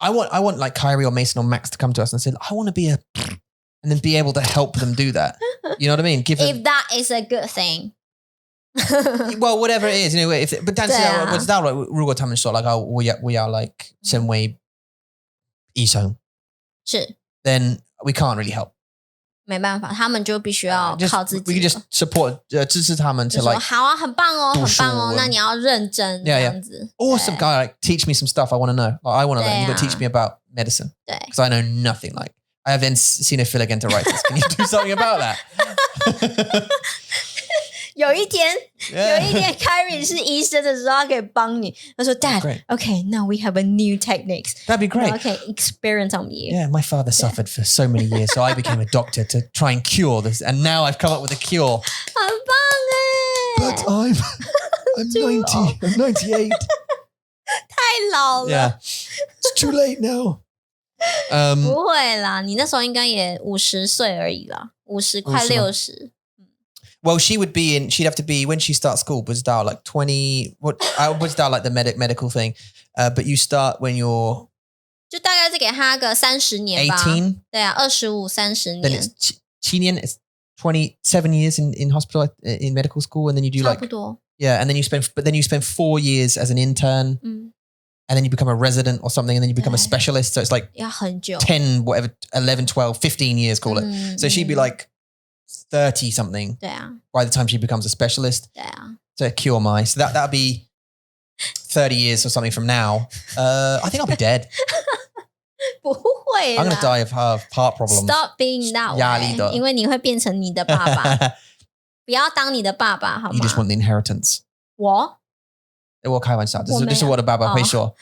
I want like Kyrie or Mason or Max to come to us and say, I want to be and then be able to help them do that. You know what I mean? If that is a good thing. Well, whatever it is, but 但是我知道了，如果他们说 like 我要 like 成为医生，是 then we can't really help. 没办法，他们就必须要靠自己。We can just support 支持他们 to like 好啊，很棒哦，很棒哦，那你要认真这样子。Awesome guy, like teach me some stuff I want to know. Like, I want to learn. You got to teach me about medicine. 对 Because I know nothing. Like I have eosinophilic enteritis. Can you do something about that? 有一天 Kyrie 是医生的时候，他可以帮你。他说 Dad, okay, now we have a new techniques. That'd be great. Okay, experience on you. Yeah, my father suffered for so many years, so I became a doctor to try and cure this. And now I've come up with a cure. 很棒哎 But I'm 90. I'm 98. 太老了 Yeah, it's too late now. 不会啦，你那时候应该也50岁而已啦，50快60。Well, she'd have to be, when she starts school, was that like 20, was that like the medical thing? But you start when you're 就大概是给他个30年吧。18? 对啊，25、30 Then 年。it's 7 年, it's 27 years in hospital, in medical school. And then you do 差不多。yeah, and then you spend 4 years as an intern. And then you become a resident or something, and then you become a specialist. So it's like 要很久 10, whatever, 11, 12, 15 years, call it. So she'd be like 30 something 对啊 by the time she becomes a specialist 对啊 to cure my. So that'd be 30 years or something from now, I think I'll be dead. 不会啦 I'm going to die of heart problems. Stop being that 压力的 way， 因为你会变成你的爸爸，不要当你的爸爸好 You just 吗？ want the inheritance. 我开玩笑，这是我的爸爸会说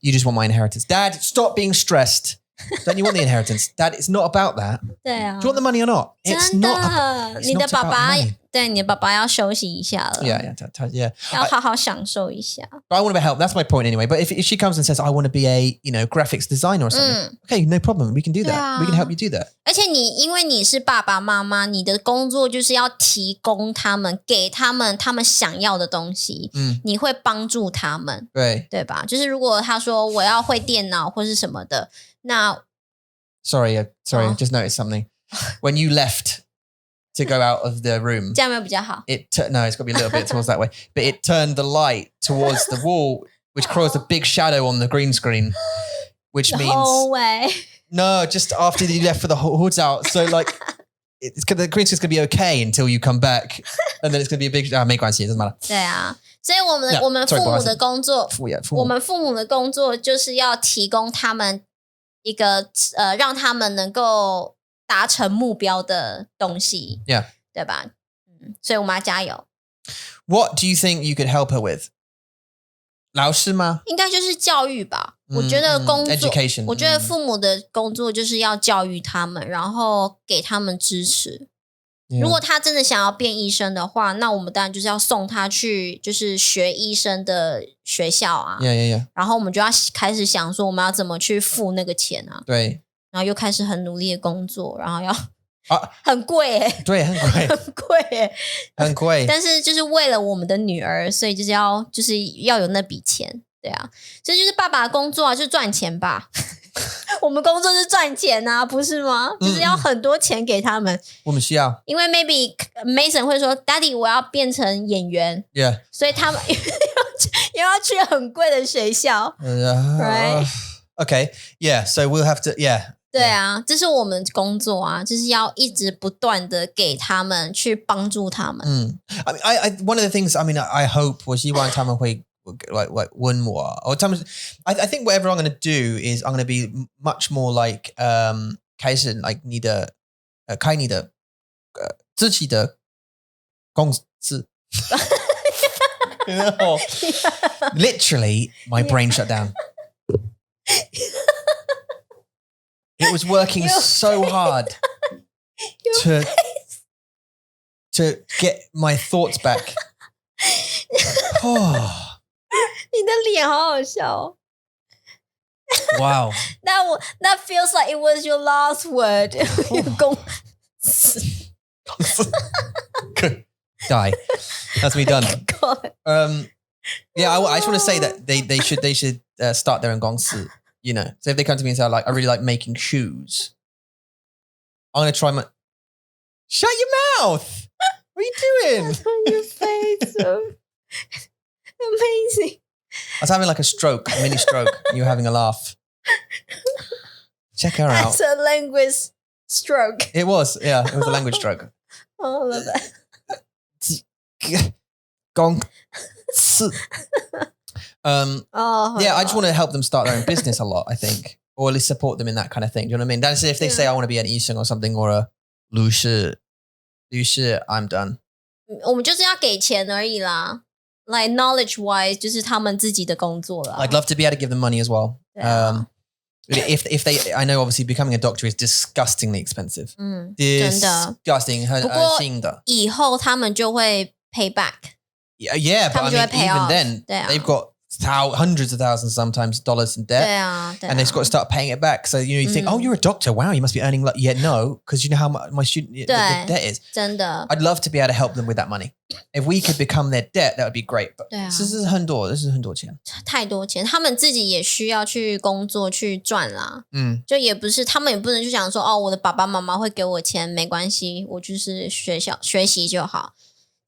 You just want my inheritance. Dad, stop being stressed. Don't you want the inheritance? Dad, it's not about that. 对啊 Do you want the money or not? It's 真 not. 的， It's 你的 not 爸 about 爸 money. 对你的爸爸要休息一下了 Yeah. 要好好享受一下。 But I want to help. That's my point anyway. But if she comes and says, I want to be a, graphics designer or something. Okay, no problem. We can do that. 对啊 We can help you do that. 而且因为你是爸爸妈妈，你的工作就是要提供他们，给他们想要的东西。你会帮助他们，对吧？就是如果他说我要会电脑或是什么的，那 Sorry, I just noticed something. When you left to go out of the room, 这样有没有比较好？ no, it's got to be a little bit towards that way. But it turned the light towards the wall, which caused a big shadow on the green screen, which means No way. no, just after you left for the hood's out. So like, the green screen's gonna be okay until you come back, and then it's gonna be a big. 没关系, it doesn't matter. 对啊，所以我们 sorry, 父母的工作，父母我们父母的工作就是要提供他们一个让他们能够达成目标的东西， Yeah. 对吧？所以我们要加油。 What do you think you could help her with? 老师吗？应该就是教育吧。我觉得工作 education 我觉得父母的工作就是要教育他们，然后给他们支持。如果他真的想要变医生的话，那我们当然就是要送他去就是学医生的学校啊。Yeah. 然后我们就要开始想说我们要怎么去付那个钱啊。对。然后又开始很努力的工作，然后要很贵对，很贵，很贵很贵。但是就是为了我们的女儿，所以就是要有那笔钱，对啊，这就是爸爸的工作啊，就是赚钱吧。我们工作是赚钱啊，不是吗？就是要很多钱给他们。我们需要，因为 maybe Mason 会说 ，Daddy 我要变成演员 ，Yeah， 所以他们又要去很贵的学校 ，Right？ Okay, yeah, so we'll have to, yeah. 对啊，这是我们工作啊，就是要一直不断的给他们去帮助他们。I mean, I one of the things, I mean, I hope 我希望他们会 like 问我 or I think whatever I'm going to do is I'm going to be much more like 开始 like 你的开你的自己的公司。You know, literally, my brain shut down. It was working so hard to get my thoughts back. 你的脸好好笑哦。Wow. That feels like it was your last word. 公司 Die. That's me done. God. Yeah, I just want to say that they should start their own 公司. You know, so if they come to me and say, I really like making shoes, I'm going to try my... Shut your mouth! What are you doing? On your face. Amazing. I was having like a mini stroke, and you were having a laugh. Check her out. That's a language stroke. It was a language stroke. Oh, I love that. 公司. Yeah, I just want to help them start their own business a lot, I think. Or at least support them in that kind of thing. Do you know what I mean? That's if they say I want to be an 医生 or something or a 律师, I'm done. 我们就是要给钱而已啦。Like knowledge wise, 就是他们自己的工作啦。 I'd love to be able to give them money as well. If they, I know obviously becoming a doctor is disgustingly expensive. 真的。 Disgusting. 很新的。以后他们就会 pay back. Yeah, but I mean, even then, they've got hundreds of thousands sometimes dollars in debt. 对啊。And they've got to start paying it back. So, you think, oh, you're a doctor. Wow, you must be earning... Yeah, no, because you know how much my student the debt is. 真的。 I'd love to be able to help them with that money. If we could become their debt, that would be great. But 这是很多钱。太多钱，他们自己也需要去工作去赚啦。就也不是，他们也不能就想说，哦，我的爸爸妈妈会给我钱，没关系，我就是学习就好。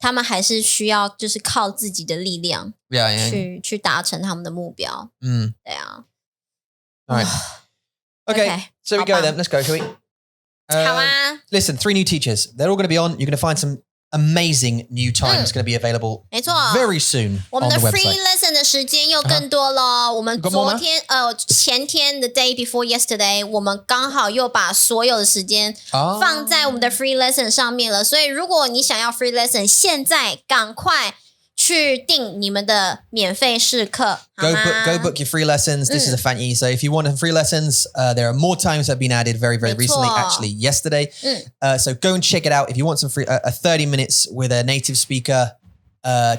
他们还是需要就是靠自己的力量 去达成他们的目标。对啊。All right. Okay, so we go then. Let's go, shall we? 好啊。 Listen, 3 new teachers. They're all going to be on. You're going to find some amazing new time is going to be available 没错 very soon 我们 on 的 the free website. lesson 的时间又更多了。我们 Got more 昨天前天 the day before yesterday， 我们刚好又把所有的时间放在我们的 free lesson 上面了。所以如果你想要 free lesson， 现在赶快去订你们的免费试课。 Go book your free lessons. This is a fancy. So if you want free lessons, there are more times that have been added very, very recently, actually yesterday. So go and check it out. If you want some free, 30 minutes with a native speaker,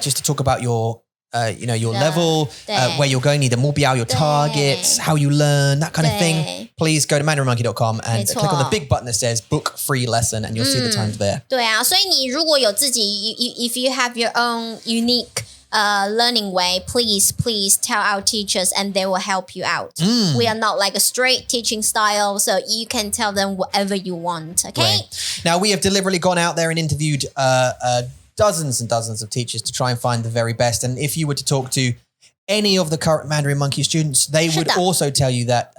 just to talk about your level, where you're going, 你的目标, your targets, how you learn, that kind of thing. Please go to mandarinmonkey.com and click on the big button that says book free lesson and you'll see the times there. 对啊，所以你如果有自己 if you have your own unique learning way, please tell our teachers and they will help you out. We are not like a straight teaching style, so you can tell them whatever you want, okay? Right. Now, we have deliberately gone out there and interviewed dozens and dozens of teachers to try and find the very best. And if you were to talk to any of the current Mandarin Monkey students, they would also tell you that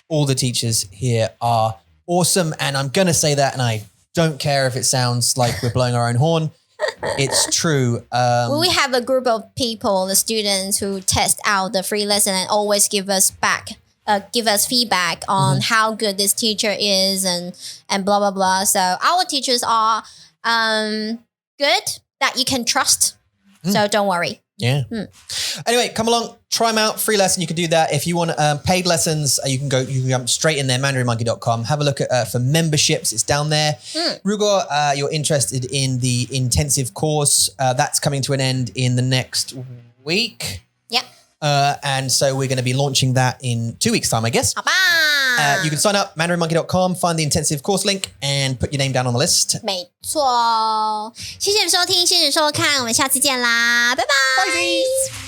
all the teachers here are awesome. And I'm going to say that, and I don't care if it sounds like we're blowing our own horn. It's true. We have a group of people, the students who test out the free lesson and always give us feedback on how good this teacher is and blah, blah, blah. So our teachers are good, that you can trust. So don't worry. Yeah. Anyway, come along, try them out. Free lesson, you can do that. If you want paid lessons, you can jump straight in there, mandarinmonkey.com. Have a look at for memberships. It's down there. 如果 you're interested in the intensive course, that's coming to an end in the next week. Yeah. And so we're going to be launching that in 2 weeks' time, I guess. 好吧 You can sign up, mandarinmonkey.com, find the intensive course link, and put your name down on the list. 没错，谢谢收听，谢谢收看，我们下次见啦，拜拜。